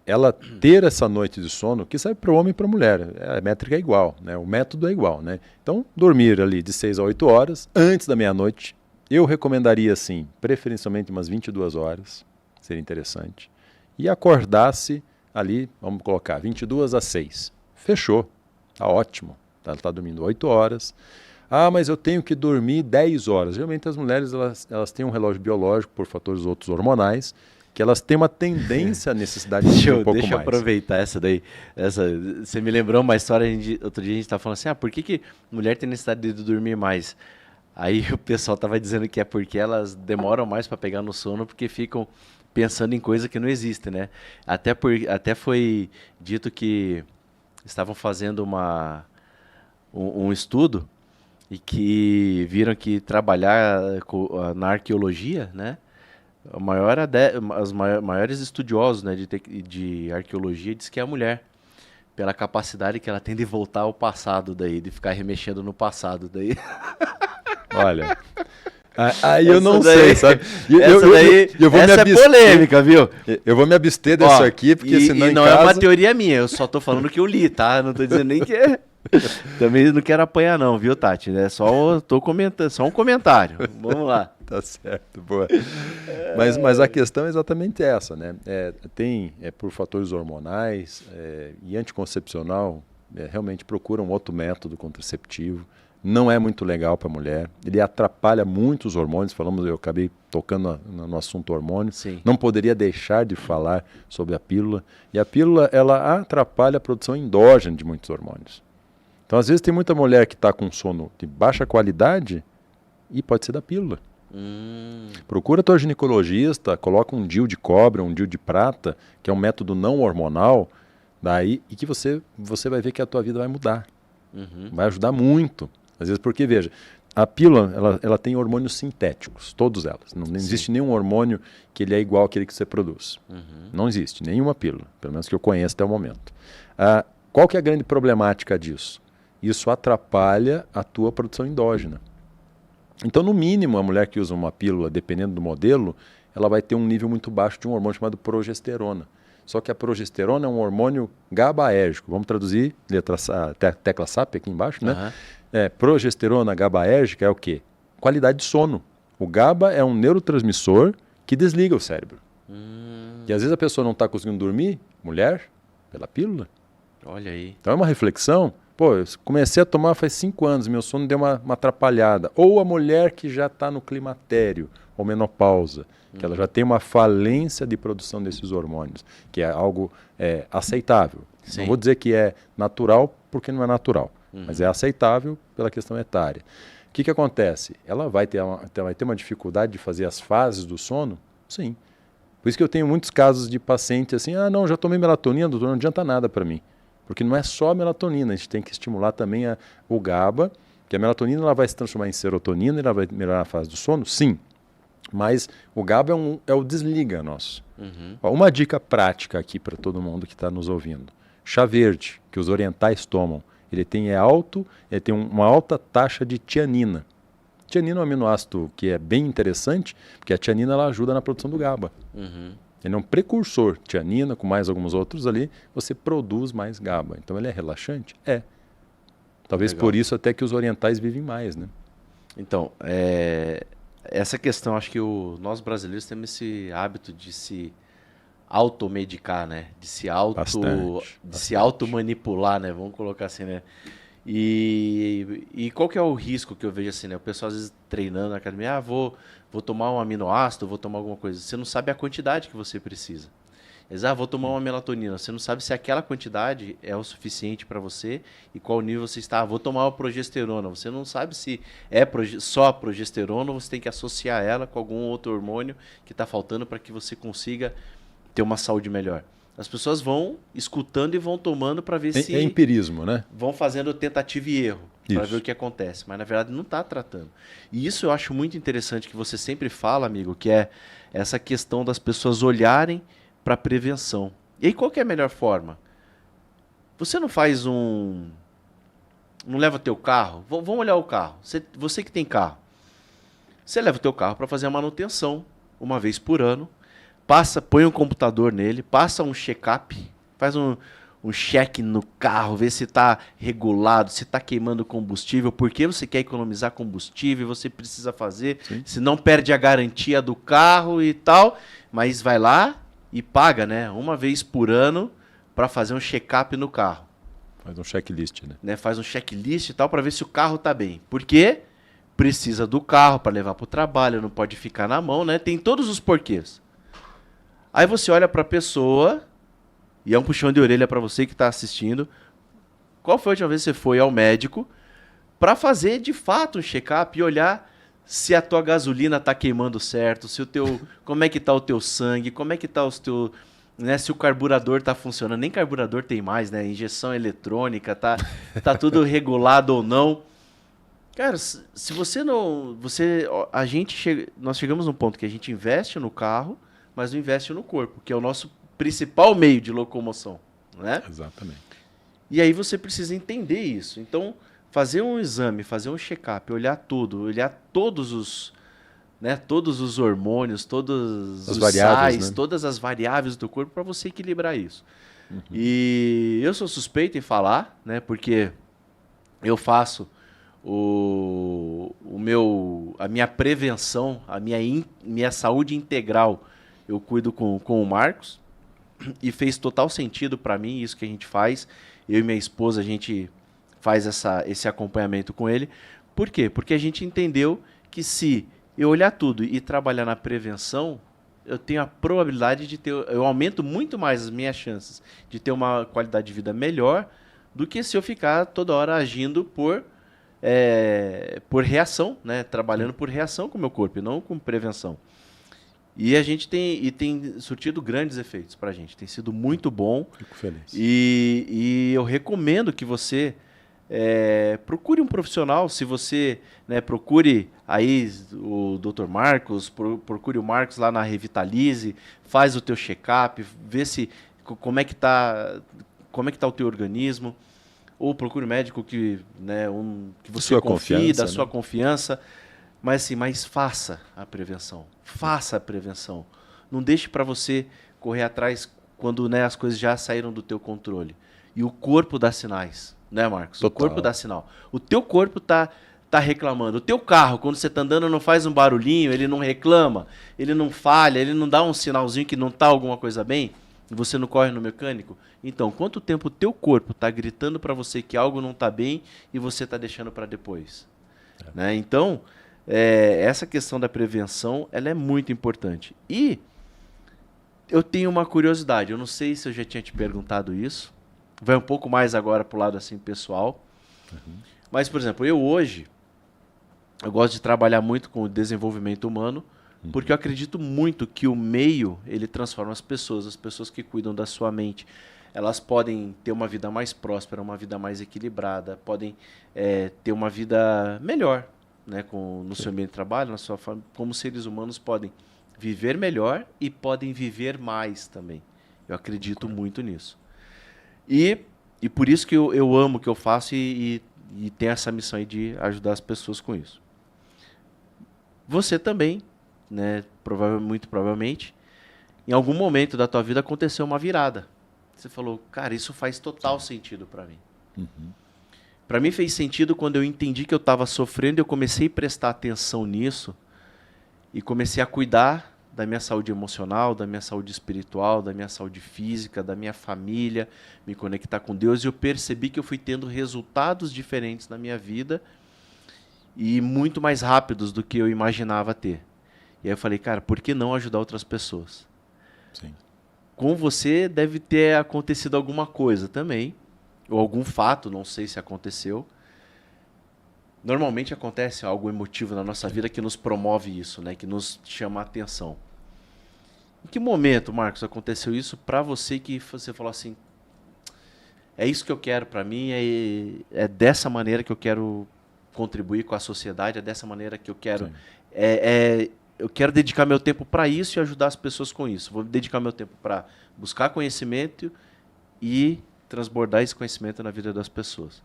ela ter essa noite de sono, que serve para o homem e para a mulher, a métrica é igual, né? O método é igual, né? Então, dormir ali de 6 a 8 horas, antes da meia-noite, eu recomendaria, assim, preferencialmente umas 22 horas, seria interessante, e acordasse ali, vamos colocar, 22 às 6. Fechou, tá ótimo, ela está dormindo 8 horas. Mas eu tenho que dormir 10 horas. Geralmente as mulheres elas têm um relógio biológico por fatores outros hormonais, que elas têm uma tendência à necessidade de dormir um pouco mais. Deixa eu aproveitar essa daí. Você me lembrou uma história, outro dia a gente estava falando assim, por que mulher tem necessidade de dormir mais? Aí o pessoal estava dizendo que é porque elas demoram mais para pegar no sono, porque ficam pensando em coisa que não existe, né? Até foi dito que estavam fazendo um estudo e que viram que trabalhar na arqueologia, né? Os maiores estudiosos, né, de arqueologia diz que é a mulher. pela capacidade que ela tem de voltar ao passado daí, de ficar remexendo no passado daí. Olha, aí eu Essa não daí- sei, sabe? Eu vou me essa é abster- polêmica, viu? Eu vou me abster disso Ó, aqui, porque e senão em não casa... é uma teoria minha, eu só tô falando que eu li, tá? Não tô dizendo nem que é. Também não quero apanhar não, viu, Tati? É só tô comentando, só um comentário. Vamos lá. Tá certo, boa. Mas a questão é exatamente essa, né? Por fatores hormonais e anticoncepcional, realmente procura um outro método contraceptivo. Não é muito legal para a mulher. Ele atrapalha muito os hormônios. Eu acabei tocando no assunto hormônio. Sim. Não poderia deixar de falar sobre a pílula. E a pílula, ela atrapalha a produção endógena de muitos hormônios. Então, às vezes, tem muita mulher que está com sono de baixa qualidade e pode ser da pílula. Procura tua ginecologista, coloca um DIU de cobre, um DIU de prata, que é um método não hormonal, daí, e que você vai ver que a tua vida vai mudar. Vai ajudar muito. Às vezes, porque, veja, a pílula, ela tem hormônios sintéticos, todos elas. Não existe nenhum hormônio que ele é igual àquele que você produz. Não existe nenhuma pílula, pelo menos que eu conheço até o momento. Qual que é a grande problemática disso? Isso atrapalha a tua produção endógena. Então, no mínimo, a mulher que usa uma pílula, dependendo do modelo, ela vai ter um nível muito baixo de um hormônio chamado progesterona. Só que a progesterona é um hormônio GABAérgico. Vamos traduzir, tecla SAP aqui embaixo, né? Progesterona GABAérgica é o quê? Qualidade de sono. O GABA é um neurotransmissor que desliga o cérebro. E às vezes a pessoa não está conseguindo dormir, mulher, pela pílula. Olha aí. Então é uma reflexão. Pô, eu comecei a tomar faz 5 anos, meu sono deu uma atrapalhada. Ou a mulher que já está no climatério, ou menopausa, que ela já tem uma falência de produção desses hormônios, que é algo aceitável. Sim. Não vou dizer que é natural, porque não é natural, mas é aceitável pela questão etária. O que acontece? Ela vai ter uma dificuldade de fazer as fases do sono? Sim. Por isso que eu tenho muitos casos de paciente assim, não, já tomei melatonina, doutor, não adianta nada para mim. Porque não é só a melatonina, a gente tem que estimular também o GABA, que a melatonina ela vai se transformar em serotonina, ela vai melhorar a fase do sono, sim. Mas o GABA é o desliga nosso. Ó, uma dica prática aqui para todo mundo que está nos ouvindo. Chá verde, que os orientais tomam, ele tem uma alta taxa de tianina. Tianina é um aminoácido que é bem interessante, porque a tianina ela ajuda na produção do GABA. Ele é um precursor. Tianina, com mais alguns outros ali, você produz mais GABA. Então ele é relaxante? É. Talvez Legal. por isso até que os orientais vivem mais, né? Então, essa questão, acho que nós brasileiros temos esse hábito de se automedicar, né? De se automanipular, né? Vamos colocar assim, né? E qual que é o risco que eu vejo assim, né? O pessoal às vezes treinando na academia, vou tomar um aminoácido, vou tomar alguma coisa. Você não sabe a quantidade que você precisa. Vou tomar uma melatonina. Você não sabe se aquela quantidade é o suficiente para você e qual nível você está. Vou tomar uma progesterona. Você não sabe se é só a progesterona ou você tem que associar ela com algum outro hormônio que está faltando para que você consiga ter uma saúde melhor. As pessoas vão escutando e vão tomando para ver se... É empirismo, né? Vão fazendo tentativa e erro para Isso. ver o que acontece. Mas, na verdade, não está tratando. E isso eu acho muito interessante que você sempre fala, amigo, que é essa questão das pessoas olharem para a prevenção. E aí, qual que é a melhor forma? Você não faz não leva teu carro? Vamos olhar o carro. Você que tem carro. Você leva o teu carro para fazer a manutenção uma vez por ano. Põe um computador nele, passa um check-up, faz um check no carro, vê se está regulado, se está queimando combustível, porque você quer economizar combustível, você precisa fazer, se não perde a garantia do carro e tal, mas vai lá e paga, né, uma vez por ano para fazer um check-up no carro. Faz um checklist, né? Faz um checklist e tal para ver se o carro está bem. Porque precisa do carro para levar para o trabalho, não pode ficar na mão, né? Tem todos os porquês. Aí você olha para a pessoa, e é um puxão de orelha para você que está assistindo. Qual foi a última vez que você foi ao médico para fazer de fato um check-up e olhar se a tua gasolina está queimando certo, como é que está o teu sangue, como é que está né, se o carburador está funcionando. Nem carburador tem mais, né? Injeção eletrônica, tá tudo regulado ou não. Cara, se você não... nós chegamos num ponto que a gente investe no carro, mas não investe no corpo, que é o nosso principal meio de locomoção, né? Exatamente. E aí você precisa entender isso. Então, fazer um exame, fazer um check-up, olhar tudo, olhar todos os, né, todos os hormônios, todos As os variáveis, sais, né? todas as variáveis do corpo para você equilibrar isso. E eu sou suspeito em falar, né, porque eu faço a minha prevenção, minha saúde integral, eu cuido com o Marcos. E fez total sentido para mim isso que a gente faz. Eu e minha esposa, a gente faz esse acompanhamento com ele. Por quê? Porque a gente entendeu que se eu olhar tudo e trabalhar na prevenção, eu tenho a probabilidade de ter, eu aumento muito mais as minhas chances de ter uma qualidade de vida melhor do que se eu ficar toda hora agindo por reação, né? Trabalhando por reação com o meu corpo e não com prevenção. E a gente tem surtido grandes efeitos pra gente. Tem sido muito bom. Fico feliz. E eu recomendo que você procure um profissional. Se você, né, procure aí o Dr. Marcos, procure o Marcos lá na Revitalize, faz o teu check-up, vê se como é que tá o teu organismo. Ou procure um médico que, né, que você Sua confie, confiança, da sua né? confiança. Mas assim, faça a prevenção. Faça a prevenção. Não deixe para você correr atrás quando, né, as coisas já saíram do teu controle. E o corpo dá sinais, né, Marcos? Total. O corpo dá sinal. O teu corpo tá reclamando. O teu carro, quando você tá andando, não faz um barulhinho, ele não reclama, ele não falha, ele não dá um sinalzinho que não tá alguma coisa bem, e você não corre no mecânico. Então, quanto tempo o teu corpo tá gritando para você que algo não tá bem e você tá deixando para depois? Né? Então, essa questão da prevenção, ela é muito importante. E eu tenho uma curiosidade, eu não sei se eu já tinha te perguntado isso, vai um pouco mais agora pro lado assim pessoal, mas, por exemplo, eu gosto de trabalhar muito com o desenvolvimento humano, porque eu acredito muito que o meio, ele transforma as pessoas que cuidam da sua mente, elas podem ter uma vida mais próspera, uma vida mais equilibrada, podem ter uma vida melhor, né, no seu ambiente de trabalho, na sua família, como seres humanos podem viver melhor e podem viver mais também. Eu acredito muito nisso. E por isso que eu amo o que eu faço e tenho essa missão aí de ajudar as pessoas com isso. Você também, né, muito provavelmente, em algum momento da tua vida aconteceu uma virada. Você falou, cara, isso faz total sentido para mim. Para mim fez sentido quando eu entendi que eu estava sofrendo, eu comecei a prestar atenção nisso e comecei a cuidar da minha saúde emocional, da minha saúde espiritual, da minha saúde física, da minha família, me conectar com Deus, e eu percebi que eu fui tendo resultados diferentes na minha vida e muito mais rápidos do que eu imaginava ter. E aí eu falei, cara, por que não ajudar outras pessoas? Sim. Com você deve ter acontecido alguma coisa também, ou algum fato, não sei se aconteceu. Normalmente acontece algo emotivo na nossa vida que nos promove isso, né? Que nos chama a atenção. Em que momento, Marcos, aconteceu isso para você que você falou assim, é isso que eu quero para mim, é dessa maneira que eu quero contribuir com a sociedade, é dessa maneira que eu quero... eu quero dedicar meu tempo para isso e ajudar as pessoas com isso. Vou dedicar meu tempo para buscar conhecimento e transbordar esse conhecimento na vida das pessoas.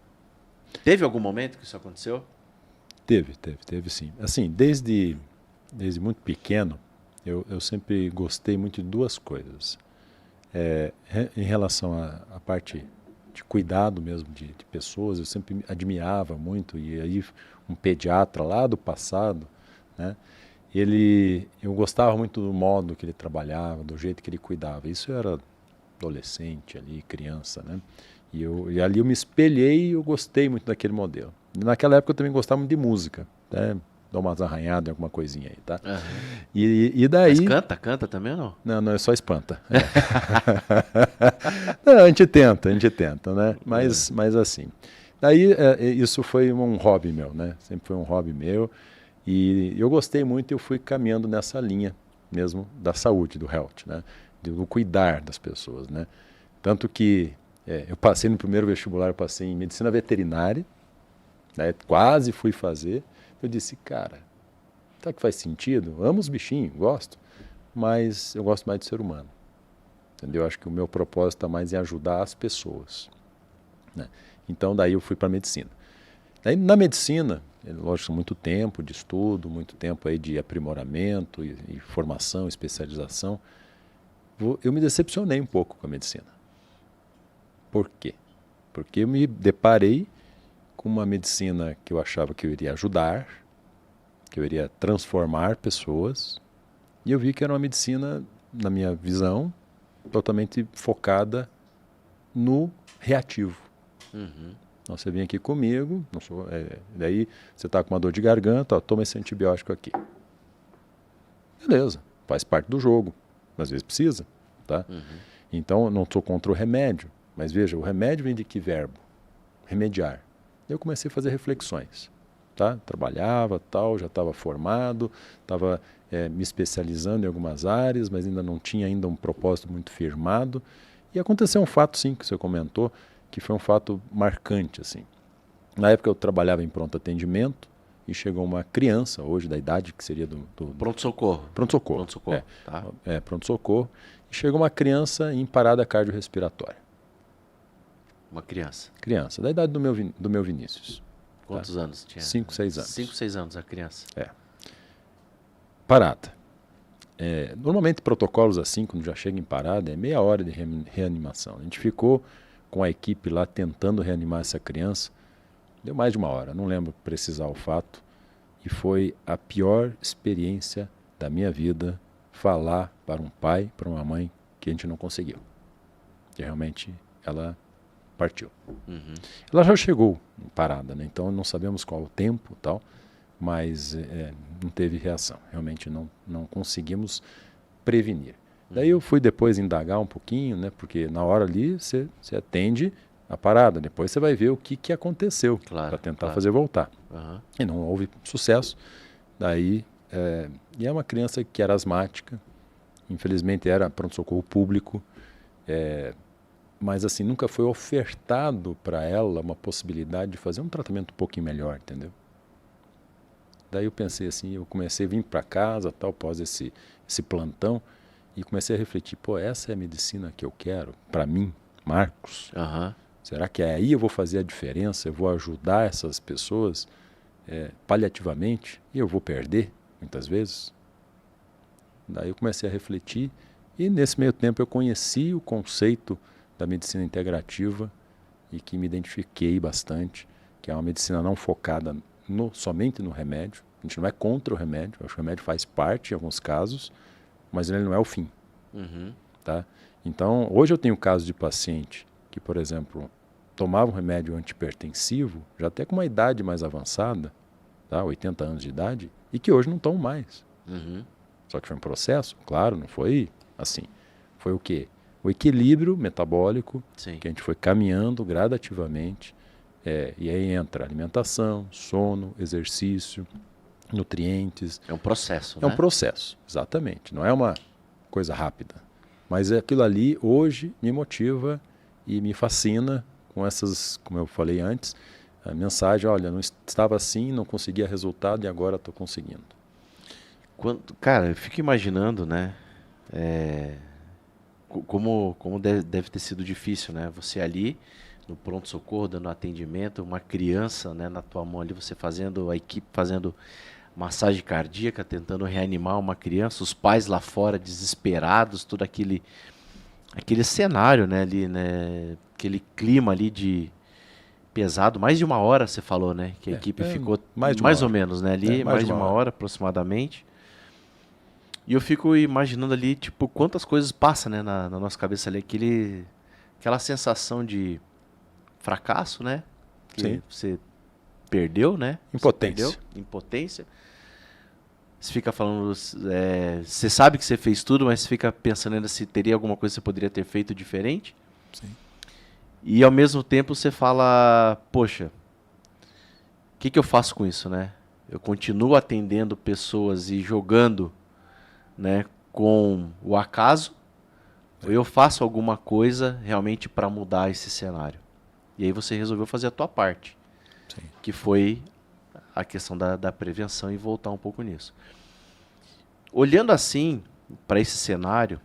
Teve algum momento que isso aconteceu? Teve sim. Assim, desde muito pequeno, eu sempre gostei muito de duas coisas. Em relação à parte de cuidado mesmo de pessoas, eu sempre admirava muito, e aí um pediatra lá do passado, né, eu gostava muito do modo que ele trabalhava, do jeito que ele cuidava. Isso eu era adolescente ali, criança, né? E ali eu me espelhei e eu gostei muito daquele modelo. Naquela época eu também gostava muito de música, né? Dá umas arranhadas em alguma coisinha aí, tá? Uhum. E daí... Mas canta também ou não? Não, é só espanta. Não, a gente tenta, né? Mas assim. Daí isso foi um hobby meu, né? Sempre foi um hobby meu. E eu gostei muito e eu fui caminhando nessa linha mesmo da saúde, do health, né? Do cuidar das pessoas, né? Tanto que eu passei no primeiro vestibular, eu passei em medicina veterinária, né? Quase fui fazer. Eu disse, cara, tá que faz sentido? Amo os bichinhos, gosto, mas eu gosto mais de ser humano. Entendeu? Acho que o meu propósito está mais em ajudar as pessoas. né? Então, daí eu fui para a medicina. Daí, na medicina, lógico, muito tempo de estudo, muito tempo aí de aprimoramento e formação, especialização, eu me decepcionei um pouco com a medicina. Por quê? Porque eu me deparei com uma medicina que eu achava que eu iria ajudar, que eu iria transformar pessoas, e eu vi que era uma medicina, na minha visão, totalmente focada no reativo. Uhum. Então, você vem aqui comigo, daí você está com uma dor de garganta, ó, toma esse antibiótico aqui. Beleza, faz parte do jogo, às vezes precisa. Tá? Uhum. Então, eu não estou contra o remédio, mas veja, o remédio vem de que verbo? Remediar. Eu comecei a fazer reflexões. Tá? Trabalhava, tal, já estava formado, estava me especializando em algumas áreas, mas ainda não tinha ainda um propósito muito firmado. E aconteceu um fato, sim, que você comentou, que foi um fato marcante. Assim. Na época eu trabalhava em pronto atendimento e chegou uma criança, hoje da idade que seria do Pronto-socorro. Pronto-socorro. Pronto-socorro, tá. Pronto-socorro. E chegou uma criança em parada cardiorrespiratória. Uma criança. Criança, da idade do meu Vinícius. Quantos anos tinha? 5, 6 anos. 5, 6 anos a criança. Parada. Normalmente protocolos assim, quando já chega em parada, é meia hora de reanimação. A gente ficou com a equipe lá tentando reanimar essa criança. Deu mais de uma hora, não lembro precisar o fato. E foi a pior experiência da minha vida falar para um pai, para uma mãe, que a gente não conseguiu. Que realmente ela partiu. Uhum. Ela já chegou em parada, né? Então não sabemos qual o tempo e tal, mas não teve reação. Realmente não conseguimos prevenir. Daí eu fui depois indagar um pouquinho, né? Porque na hora ali você atende a parada, depois você vai ver o que aconteceu para tentar fazer voltar. Uhum. E não houve sucesso. Daí, e é uma criança que era asmática, infelizmente era pronto-socorro público, mas assim, nunca foi ofertado para ela uma possibilidade de fazer um tratamento um pouquinho melhor, entendeu? Daí eu pensei assim, eu comecei a vir para casa, tal, após esse plantão, e comecei a refletir, pô, essa é a medicina que eu quero, para mim, Marcos? Uhum. Será que aí eu vou fazer a diferença, eu vou ajudar essas pessoas paliativamente e eu vou perder, muitas vezes? Daí eu comecei a refletir e nesse meio tempo eu conheci o conceito da medicina integrativa e que me identifiquei bastante, que é uma medicina não focada somente no remédio. A gente não é contra o remédio, acho que o remédio faz parte em alguns casos, mas ele não é o fim. Uhum. Tá? Então, hoje eu tenho casos de paciente que, por exemplo, tomava um remédio antihipertensivo, já até com uma idade mais avançada, tá? 80 anos de idade, e que hoje não tomam mais. Uhum. Só que foi um processo, claro, não foi assim. Foi o quê? O equilíbrio metabólico, Sim. que a gente foi caminhando gradativamente, e aí entra alimentação, sono, exercício, nutrientes. É um processo, É né? um processo, exatamente. Não é uma coisa rápida. Mas aquilo ali, hoje, me motiva e me fascina com essas, como eu falei antes, a mensagem, olha, não estava assim, não conseguia resultado e agora estou conseguindo. Cara, eu fico imaginando, né? Como deve ter sido difícil, né? Você ali no pronto-socorro, dando atendimento, uma criança, né, na tua mão ali, você fazendo, a equipe fazendo massagem cardíaca, tentando reanimar uma criança, os pais lá fora desesperados, todo aquele cenário, né, ali, né, aquele clima ali de pesado, mais de uma hora você falou, né, que a equipe ficou mais ou menos, né, ali, mais de uma hora aproximadamente. E eu fico imaginando ali, tipo, quantas coisas passam, né, na nossa cabeça ali, aquela sensação de fracasso, né, que Sim. você perdeu, né? Impotência. Impotência. Você fica falando, você sabe que você fez tudo, mas você fica pensando ainda se teria alguma coisa que você poderia ter feito diferente. Sim. E ao mesmo tempo você fala, poxa, o que eu faço com isso, né? Eu continuo atendendo pessoas e jogando, né, com o acaso, ou eu faço alguma coisa realmente para mudar esse cenário. E aí você resolveu fazer a tua parte. Sim. Que foi a questão da prevenção e voltar um pouco nisso. Olhando assim para esse cenário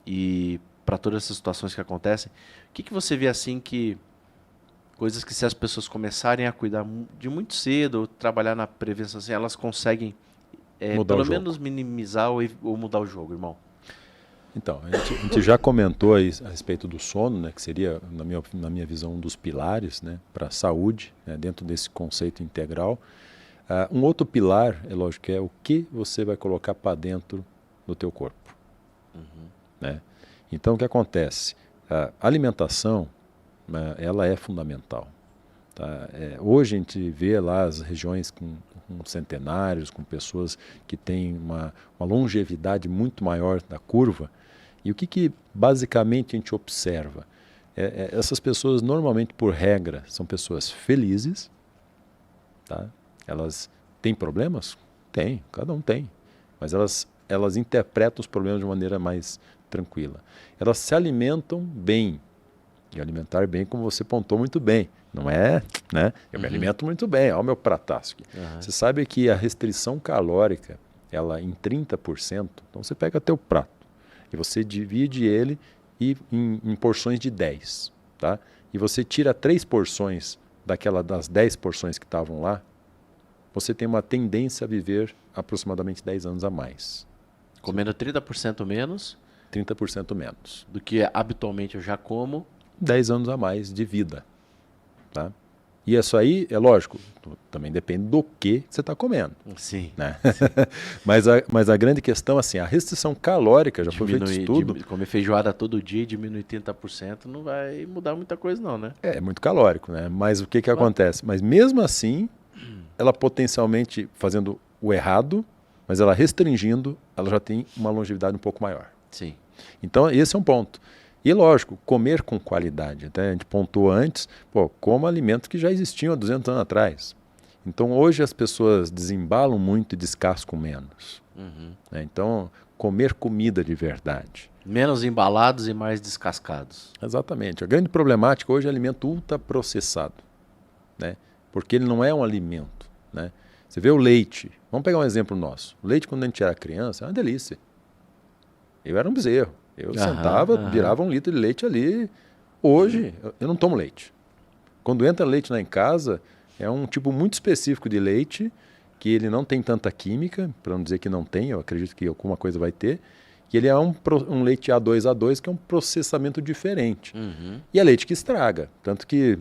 e para todas essas situações que acontecem, o que você vê assim que coisas que se as pessoas começarem a cuidar de muito cedo, ou trabalhar na prevenção, assim, elas conseguem pelo menos minimizar ou mudar o jogo, irmão. Então, a gente já comentou aí a respeito do sono, né, que seria, na minha visão, um dos pilares, né, para a saúde, né, dentro desse conceito integral. Um outro pilar, é lógico, é o que você vai colocar para dentro do teu corpo. Né? Então, o que acontece? A alimentação, ela é fundamental. Tá? Hoje a gente vê lá as regiões com centenários, com pessoas que têm uma longevidade muito maior da curva. E o que basicamente a gente observa? Essas pessoas, normalmente, por regra, são pessoas felizes. Tá? Elas têm problemas? Tem, cada um tem. Mas elas interpretam os problemas de uma maneira mais tranquila. Elas se alimentam bem. E alimentar bem, como você pontou muito bem. Não é, né? Eu me alimento muito bem, olha o meu prataço aqui. Você sabe que a restrição calórica, ela em 30%, então você pega teu prato e você divide ele em porções de 10, tá? E você tira 3 porções das 10 porções que estavam lá, você tem uma tendência a viver aproximadamente 10 anos a mais. Comendo 30% menos? 30% menos. Do que habitualmente eu já como. 10 anos a mais de vida. Tá? E isso aí, é lógico, também depende do que você está comendo. Sim. Né? Sim. mas a grande questão, assim, a restrição calórica, já foi feito estudo... Comer feijoada todo dia e diminuir 30% não vai mudar muita coisa não, né? É muito calórico, né? Mas o que acontece? Mas mesmo assim, ela potencialmente fazendo o errado, mas ela restringindo, ela já tem uma longevidade um pouco maior. Sim. Então, esse é um ponto. E, lógico, comer com qualidade. Até a gente pontuou antes, como alimentos que já existiam há 200 anos atrás. Então, hoje as pessoas desembalam muito e descascam menos. Né? Então, comer comida de verdade. Menos embalados e mais descascados. Exatamente. A grande problemática hoje é alimento ultraprocessado. Né? Porque ele não é um alimento. Né? Você vê o leite. Vamos pegar um exemplo nosso. O leite, quando a gente era criança, é uma delícia. Eu era um bezerro. Eu sentava, virava 1 litro de leite ali. Hoje, eu não tomo leite. Quando entra leite lá em casa, é um tipo muito específico de leite, que ele não tem tanta química, para não dizer que não tem, eu acredito que alguma coisa vai ter, que ele é um leite A2, que é um processamento diferente. E é leite que estraga. Tanto que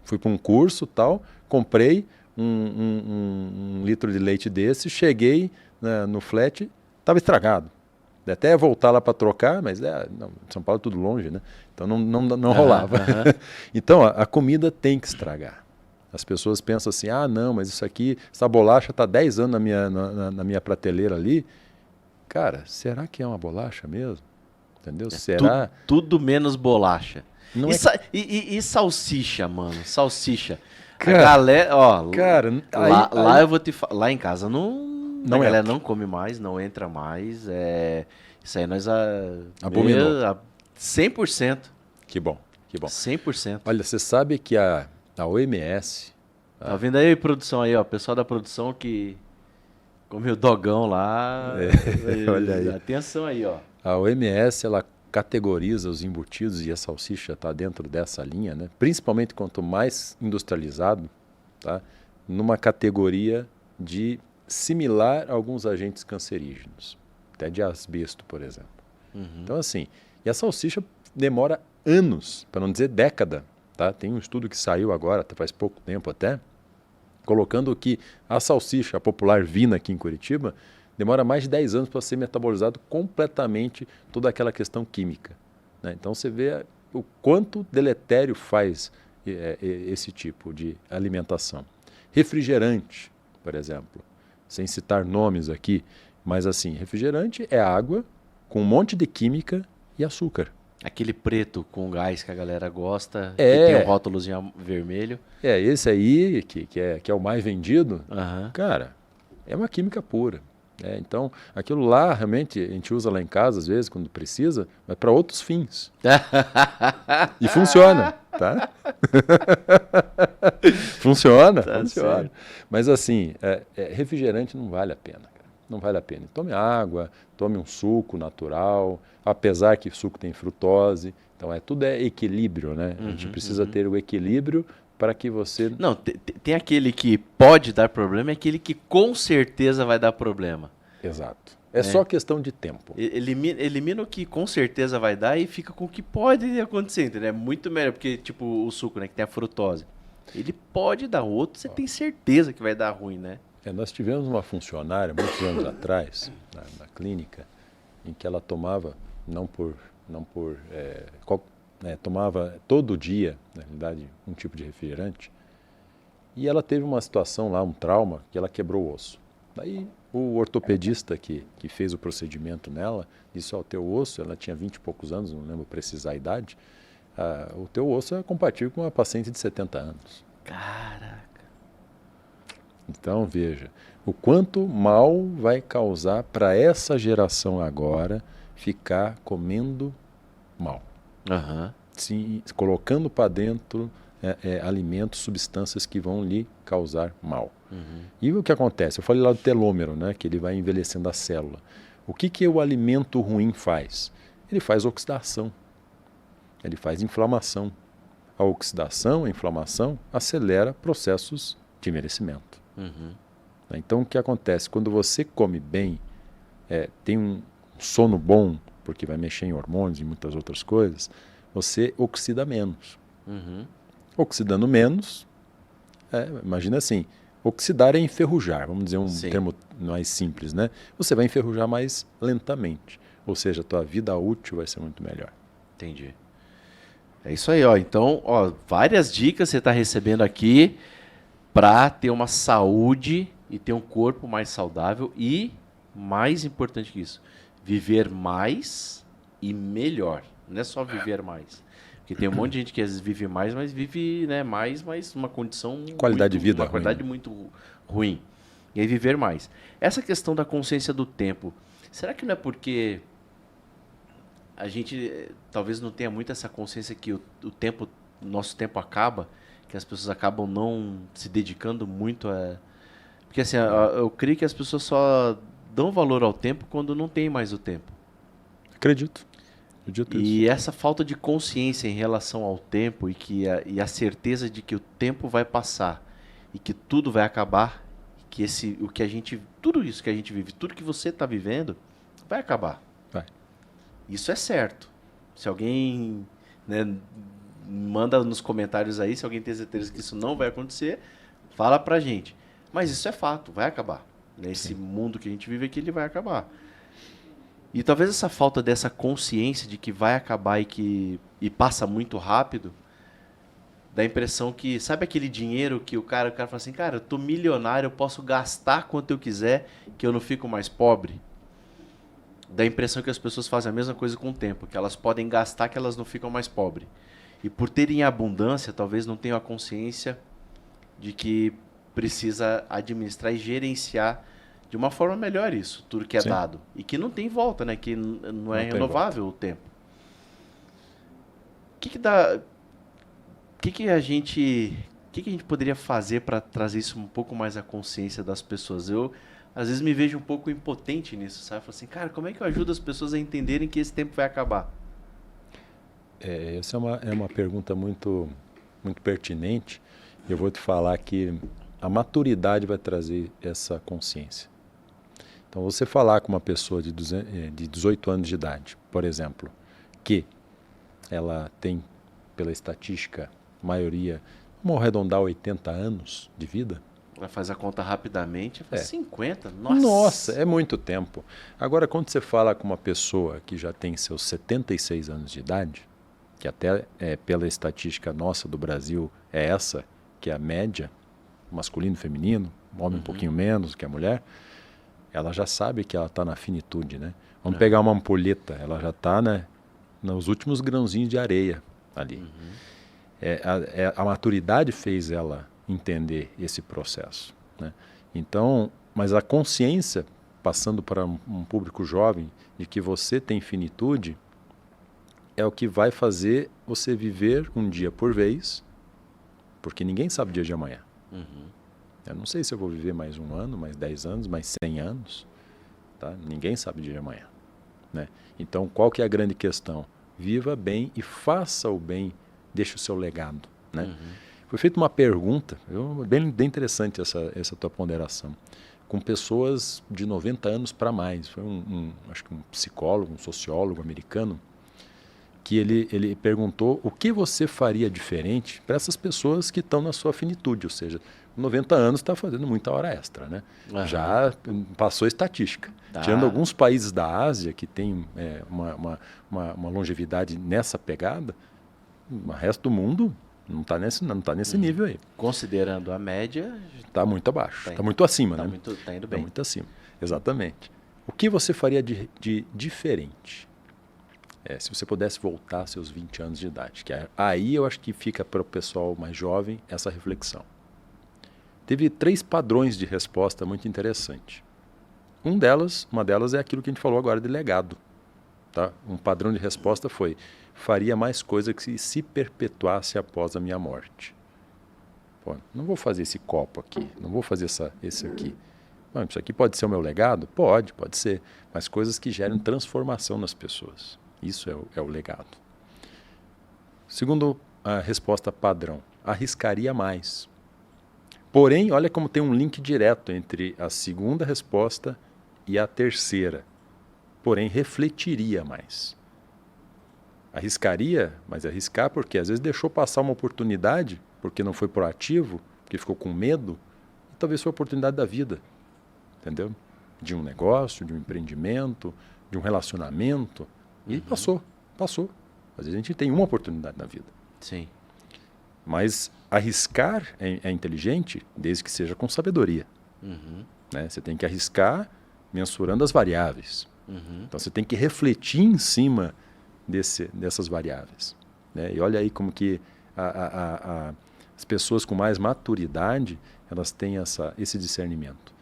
fui para um curso, tal, comprei um litro de leite desse, cheguei no flat, estava estragado. Até voltar lá para trocar, mas São Paulo é tudo longe, né? Então não rolava. Então a comida tem que estragar. As pessoas pensam assim, não, mas essa bolacha está 10 anos na minha prateleira ali. Cara, será que é uma bolacha mesmo? Entendeu? Será? Tudo menos bolacha. Não e salsicha, mano? Salsicha. Cara, a galera, lá eu vou te falar, lá em casa a galera não come mais, não entra mais. Isso aí nós abominou. 100%. Que bom. 100%. Olha, você sabe que a OMS... Tá vendo aí, produção aí, ó? O pessoal da produção que comeu dogão lá. Olha aí. Atenção aí, ó. A OMS, ela categoriza os embutidos e a salsicha está dentro dessa linha, né? Principalmente quanto mais industrializado, tá? Numa categoria de similar a alguns agentes cancerígenos, até de asbesto, por exemplo. Então, assim, e a salsicha demora anos, para não dizer década, tá? Tem um estudo que saiu agora, faz pouco tempo até, colocando que a salsicha, a popular Vina aqui em Curitiba, demora mais de 10 anos para ser metabolizado completamente toda aquela questão química. Né? Então, você vê o quanto deletério faz esse tipo de alimentação. Refrigerante, por exemplo, sem citar nomes aqui, mas assim, refrigerante é água com um monte de química e açúcar. Aquele preto com gás que a galera gosta, que tem um rótulozinho vermelho. Esse aí, que é o mais vendido, cara, é uma química pura. Então, aquilo lá, realmente, a gente usa lá em casa, às vezes, quando precisa, mas para outros fins. E funciona, tá? funciona. Certo. Mas assim, refrigerante não vale a pena. Cara. não vale a pena. Tome água, tome um suco natural, apesar que suco tem frutose. Então, tudo é equilíbrio, né? A gente precisa ter o equilíbrio para que você... Não, tem aquele que pode dar problema e aquele que com certeza vai dar problema. Exato. É só questão de tempo. Elimina o que com certeza vai dar e fica com o que pode acontecer, entendeu? É muito melhor, porque tipo o suco, né, que tem a frutose. Ele pode dar outro, você tem certeza que vai dar ruim, né? Nós tivemos uma funcionária, muitos anos atrás, na clínica, em que ela tomava, tomava todo dia, na realidade, um tipo de refrigerante, e ela teve uma situação lá, um trauma, que ela quebrou o osso. Daí o ortopedista que fez o procedimento nela disse, o teu osso, ela tinha 20 e poucos anos, não lembro precisar a idade, o teu osso é compatível com uma paciente de 70 anos. Caraca. Então, veja, o quanto mal vai causar para essa geração agora ficar comendo mal. Se colocando para dentro alimentos, substâncias que vão lhe causar mal. E o que acontece? Eu falei lá do telômero, né, que ele vai envelhecendo a célula. O que o alimento ruim faz? Ele faz oxidação. Ele faz inflamação. A oxidação, a inflamação, acelera processos de envelhecimento. Então, o que acontece? Quando você come bem, tem um sono bom, porque vai mexer em hormônios e muitas outras coisas, você oxida menos. Oxidando menos, imagina assim, oxidar é enferrujar, vamos dizer termo mais simples, né? Você vai enferrujar mais lentamente, ou seja, a tua vida útil vai ser muito melhor. Entendi. É isso aí, ó. Então, ó, várias dicas você está recebendo aqui para ter uma saúde e ter um corpo mais saudável e, mais importante que isso, viver mais e melhor. Não é só viver mais. Porque tem um monte de gente que às vezes vive mais, mas vive, né, mais, mas uma condição... Qualidade de vida uma qualidade muito ruim. E aí viver mais. Essa questão da consciência do tempo, será que não é porque a gente talvez não tenha muito essa consciência que o nosso tempo acaba, que as pessoas acabam não se dedicando muito a... Porque assim, eu creio que as pessoas só dão valor ao tempo quando não tem mais o tempo. Acredito. E essa falta de consciência em relação ao tempo e a certeza de que o tempo vai passar e que tudo vai acabar, que tudo isso que a gente vive, tudo que você está vivendo, vai acabar. Vai. Isso é certo. Se alguém, né, manda nos comentários aí, se alguém tem certeza que isso não vai acontecer, fala pra gente. Mas isso é fato, vai acabar. Nesse mundo que a gente vive aqui, ele vai acabar. E talvez essa falta dessa consciência de que vai acabar e passa muito rápido, dá a impressão que, sabe aquele dinheiro que o cara fala assim, cara, eu tô milionário, eu posso gastar quanto eu quiser, que eu não fico mais pobre? Dá a impressão que as pessoas fazem a mesma coisa com o tempo, que elas podem gastar, que elas não ficam mais pobres. E por terem abundância, talvez não tenham a consciência de que precisa administrar e gerenciar de uma forma melhor isso, tudo que é dado. E que não tem volta, né? Que não é renovável o tempo. O que a gente poderia fazer para trazer isso um pouco mais à consciência das pessoas? Eu, às vezes, me vejo um pouco impotente nisso, sabe? Falo assim, cara, como é que eu ajudo as pessoas a entenderem que esse tempo vai acabar? Essa é uma pergunta muito, muito pertinente. Eu vou te falar que a maturidade vai trazer essa consciência. Então, você falar com uma pessoa de 18 anos de idade, por exemplo, que ela tem, pela estatística, maioria, vamos arredondar 80 anos de vida. Ela faz a conta rapidamente, 50, Nossa, é muito tempo. Agora, quando você fala com uma pessoa que já tem seus 76 anos de idade, que até pela estatística nossa do Brasil é essa, que é a média, masculino e feminino, homem um pouquinho menos que a mulher, ela já sabe que ela está na finitude, né? Vamos pegar uma ampulheta, ela já está, né, nos últimos grãozinhos de areia ali. A maturidade fez ela entender esse processo, né? Então, mas a consciência, passando para um público jovem, de que você tem finitude, é o que vai fazer você viver um dia por vez, porque ninguém sabe o dia de amanhã. Eu não sei se eu vou viver mais 1 ano, mais 10 anos, mais 100 anos. Tá? Ninguém sabe o dia de amanhã. Né? Então, qual que é a grande questão? Viva bem e faça o bem, deixe o seu legado. Né? Foi feita uma pergunta, bem interessante essa tua ponderação, com pessoas de 90 anos para mais. Foi acho que um psicólogo, um sociólogo americano, que ele perguntou o que você faria diferente para essas pessoas que estão na sua finitude, ou seja, 90 anos está fazendo muita hora extra, né? Já passou estatística. Tirando alguns países da Ásia que tem uma longevidade nessa pegada, o resto do mundo não está nesse nível aí. Considerando a média... Está muito abaixo, está muito acima, né? Está indo bem. Está muito acima, exatamente. O que você faria de diferente? Se você pudesse voltar aos seus 20 anos de idade. Aí eu acho que fica para o pessoal mais jovem essa reflexão. Teve 3 padrões de resposta muito interessantes. Uma delas é aquilo que a gente falou agora de legado. Tá? Um padrão de resposta foi: faria mais coisa que se perpetuasse após a minha morte. Pô, não vou fazer esse copo aqui, não vou fazer esse aqui. Bom, isso aqui pode ser o meu legado? Pode ser. Mas coisas que gerem transformação nas pessoas. Isso é o legado. Segundo a resposta padrão, arriscaria mais. Porém, olha como tem um link direto entre a segunda resposta e a terceira. Porém, refletiria mais. Arriscaria, mas arriscar porque às vezes deixou passar uma oportunidade, porque não foi proativo, porque ficou com medo, e talvez foi a oportunidade da vida. Entendeu? De um negócio, de um empreendimento, de um relacionamento. E passou. Às vezes a gente tem uma oportunidade na vida. Sim. Mas arriscar é inteligente, desde que seja com sabedoria. Né? Você tem que arriscar mensurando as variáveis. Então você tem que refletir em cima dessas variáveis. Né? E olha aí como que as pessoas com mais maturidade, elas têm esse discernimento.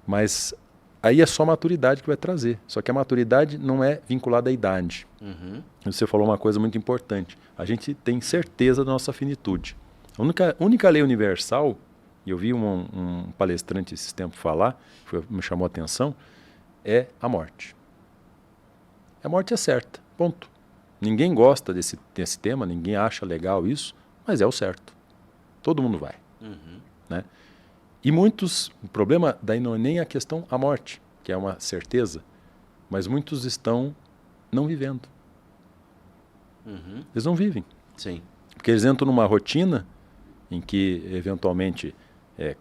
Mas aí é só a maturidade que vai trazer. Só que a maturidade não é vinculada à idade. Você falou uma coisa muito importante. A gente tem certeza da nossa finitude. A única lei universal, e eu vi um palestrante esses tempos falar, me chamou a atenção, é a morte. A morte é certa, ponto. Ninguém gosta desse tema, ninguém acha legal isso, mas é o certo. Todo mundo vai. Né? E o problema daí não é nem a questão a morte, que é uma certeza, mas muitos estão não vivendo. Eles não vivem. Sim. Porque eles entram numa rotina em que, eventualmente,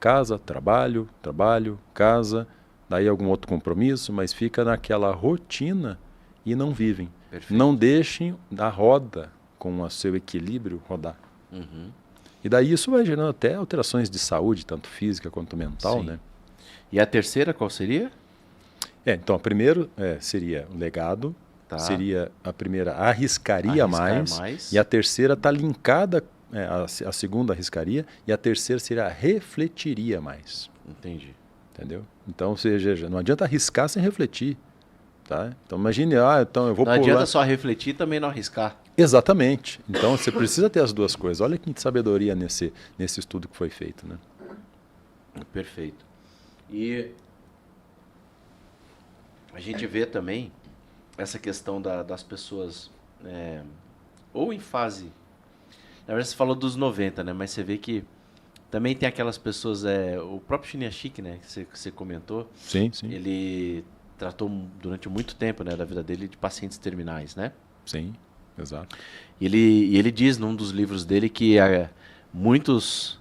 casa, trabalho, casa, daí algum outro compromisso, mas fica naquela rotina e não vivem. Perfeito. Não deixem a roda, com o seu equilíbrio, rodar. E daí isso vai gerando até alterações de saúde, tanto física quanto mental. Né? E a terceira qual seria? Então, a primeira seria o legado, seria a primeira arriscaria mais, e a terceira está linkada, a segunda arriscaria, e a terceira seria refletiria mais. Entendi. Entendeu? Então, ou seja, não adianta arriscar sem refletir. Tá? Então imagine, então eu vou pular. Não adianta só refletir e também não arriscar. Exatamente. Então você precisa ter as duas coisas. Olha que sabedoria nesse estudo que foi feito. Né? Perfeito. E a gente vê também essa questão das pessoas, ou em fase... Na verdade você falou dos 90, né? Mas você vê que também tem aquelas pessoas, o próprio Chiniachik, né? Que você comentou. Sim. Ele tratou durante muito tempo, né, da vida dele de pacientes terminais, né? Sim, exato. E ele diz num dos livros dele que muitos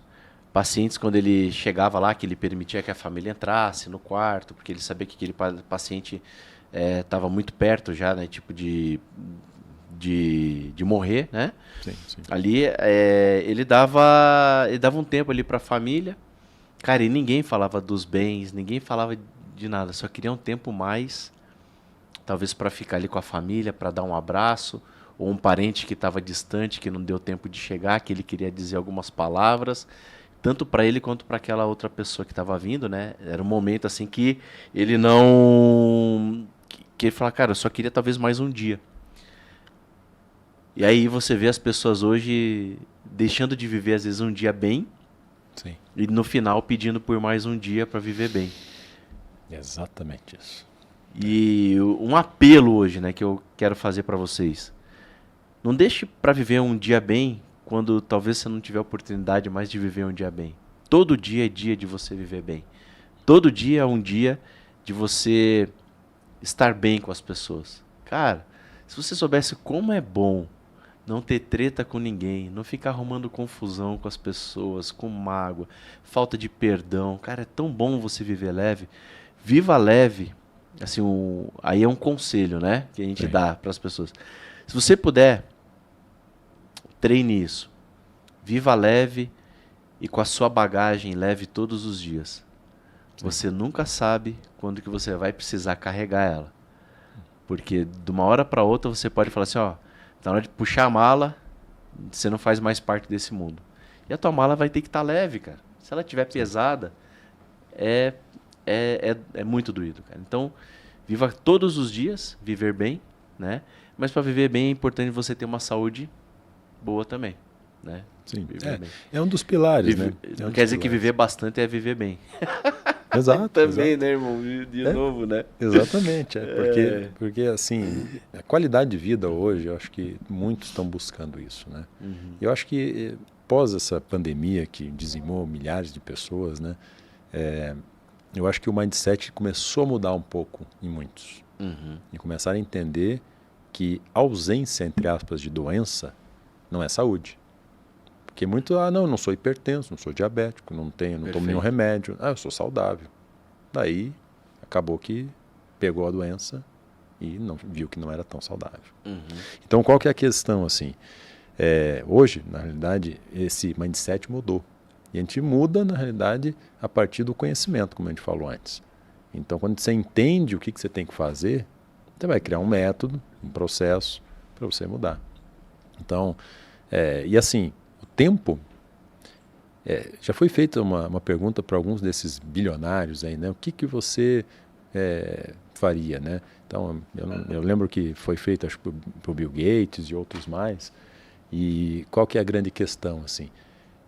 pacientes, quando ele chegava lá, que ele permitia que a família entrasse no quarto, porque ele sabia que aquele paciente estava muito perto já, né, tipo de morrer, né? Sim. Ali ele dava um tempo ali para a família, cara, e ninguém falava dos bens, ninguém falava de nada, só queria um tempo mais, talvez para ficar ali com a família, para dar um abraço, ou um parente que estava distante, que não deu tempo de chegar, que ele queria dizer algumas palavras, tanto para ele quanto para aquela outra pessoa que estava vindo, né? Era um momento assim que ele não... que ele falava, cara, eu só queria talvez mais um dia. E aí você vê as pessoas hoje deixando de viver às vezes um dia bem, Sim. E no final pedindo por mais um dia para viver bem. Exatamente isso. E um apelo hoje, né, que eu quero fazer para vocês. Não deixe para viver um dia bem quando talvez você não tiver oportunidade mais de viver um dia bem. Todo dia é dia de você viver bem. Todo dia é um dia de você estar bem com as pessoas. Cara, se você soubesse como é bom não ter treta com ninguém, não ficar arrumando confusão com as pessoas, com mágoa, falta de perdão. Cara, é tão bom você viver leve. Viva leve. Assim, aí é um conselho, né, que a gente Sim. dá para as pessoas. Se você puder, treine isso. Viva leve e com a sua bagagem leve todos os dias. Você nunca sabe quando que você vai precisar carregar ela. Porque de uma hora para outra você pode falar assim, ó, na hora de puxar a mala, você não faz mais parte desse mundo. E a tua mala vai ter que estar leve, cara. Se ela estiver pesada, é muito doído, cara. Então, viva todos os dias, viver bem, né? Mas para viver bem é importante você ter uma saúde boa também, né? Sim, Viver bem. é um dos pilares, né? Não quer dizer que viver bastante é viver bem. Exato. Também, exato. né, irmão? De novo, né? Exatamente, porque assim, a qualidade de vida hoje, eu acho que muitos estão buscando isso, né? Eu acho que pós essa pandemia que dizimou milhares de pessoas, né? Eu acho que o mindset começou a mudar um pouco em muitos. E começaram a entender que a ausência, entre aspas, de doença não é saúde. Porque muito, não sou hipertenso, não sou diabético, não tomo nenhum remédio. Eu sou saudável. Daí, acabou que pegou a doença e não viu que não era tão saudável. Então, qual que é a questão, assim? Hoje, na realidade, esse mindset mudou. E a gente muda, na realidade, a partir do conhecimento, como a gente falou antes. Então, quando você entende o que você tem que fazer, você vai criar um método, um processo para você mudar. Então, e assim, o tempo... já foi feita uma pergunta para alguns desses bilionários aí, né? O que você faria, né? Então, eu lembro que foi feito, acho que para o Bill Gates e outros mais. E qual que é a grande questão, assim?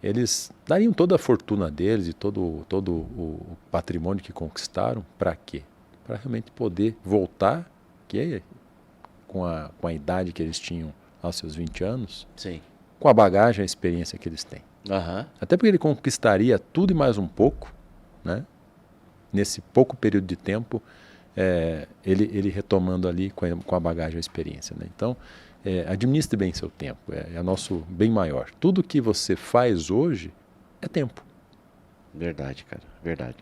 Eles dariam toda a fortuna deles e todo o patrimônio que conquistaram para quê? Para realmente poder voltar, com a idade que eles tinham aos seus 20 anos, Sim. com a bagagem, a experiência que eles têm. Até porque ele conquistaria tudo e mais um pouco, né? Nesse pouco período de tempo, ele retomando ali com a bagagem, a experiência, né? Então, administre bem seu tempo, é nosso bem maior. Tudo que você faz hoje é tempo. Verdade, cara, verdade.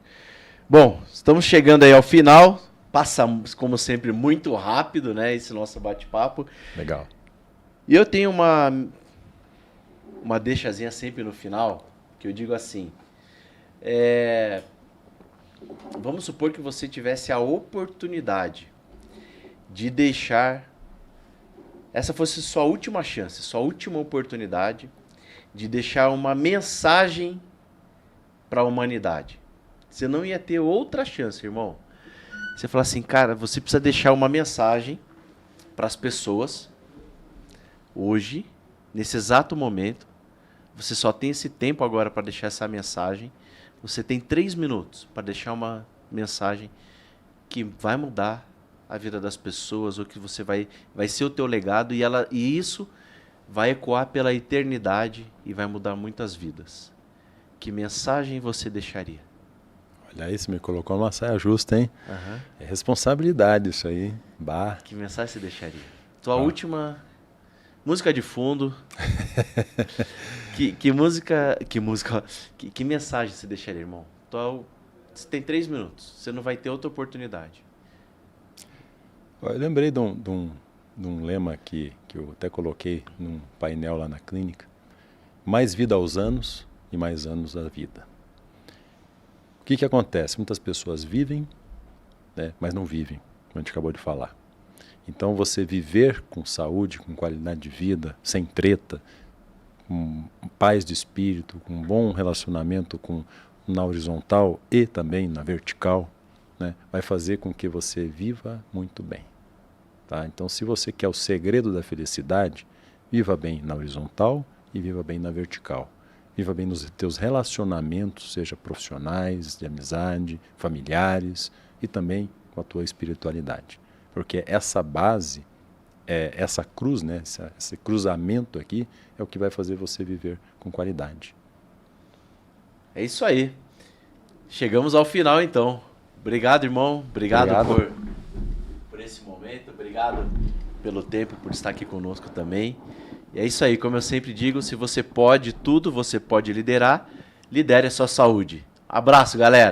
Bom, estamos chegando aí ao final. Passamos, como sempre, muito rápido, né? Esse nosso bate-papo. Legal. E eu tenho uma deixazinha sempre no final, que eu digo assim, vamos supor que você tivesse a oportunidade de deixar, essa fosse sua última chance, sua última oportunidade de deixar uma mensagem para a humanidade. Você não ia ter outra chance, irmão. Você fala assim, cara, você precisa deixar uma mensagem para as pessoas hoje, nesse exato momento. Você só tem esse tempo agora para deixar essa mensagem. Você tem 3 minutos para deixar uma mensagem que vai mudar a vida das pessoas, ou que você vai ser o teu legado, e isso vai ecoar pela eternidade e vai mudar muitas vidas. Que mensagem você deixaria? Olha aí, você me colocou numa saia justa, hein? É responsabilidade isso aí. Bah. Que mensagem você deixaria? Tua última... Música de fundo. Que mensagem você deixaria, irmão? Você tem 3 minutos. Você não vai ter outra oportunidade. Eu lembrei de um lema que eu até coloquei num painel lá na clínica. Mais vida aos anos e mais anos à vida. O que acontece? Muitas pessoas vivem, né, mas não vivem, como a gente acabou de falar. Então, você viver com saúde, com qualidade de vida, sem treta, com paz de espírito, com um bom relacionamento na horizontal e também na vertical, né, vai fazer com que você viva muito bem. Tá? Então, se você quer o segredo da felicidade, viva bem na horizontal e viva bem na vertical. Viva bem nos teus relacionamentos, seja profissionais, de amizade, familiares e também com a tua espiritualidade. Porque essa base, essa cruz, né, esse cruzamento aqui, é o que vai fazer você viver com qualidade. É isso aí. Chegamos ao final, então. Obrigado, irmão. Obrigado. Por esse momento. Obrigado pelo tempo, por estar aqui conosco também. E é isso aí. Como eu sempre digo, se você pode tudo, você pode liderar. Lidere a sua saúde. Abraço, galera.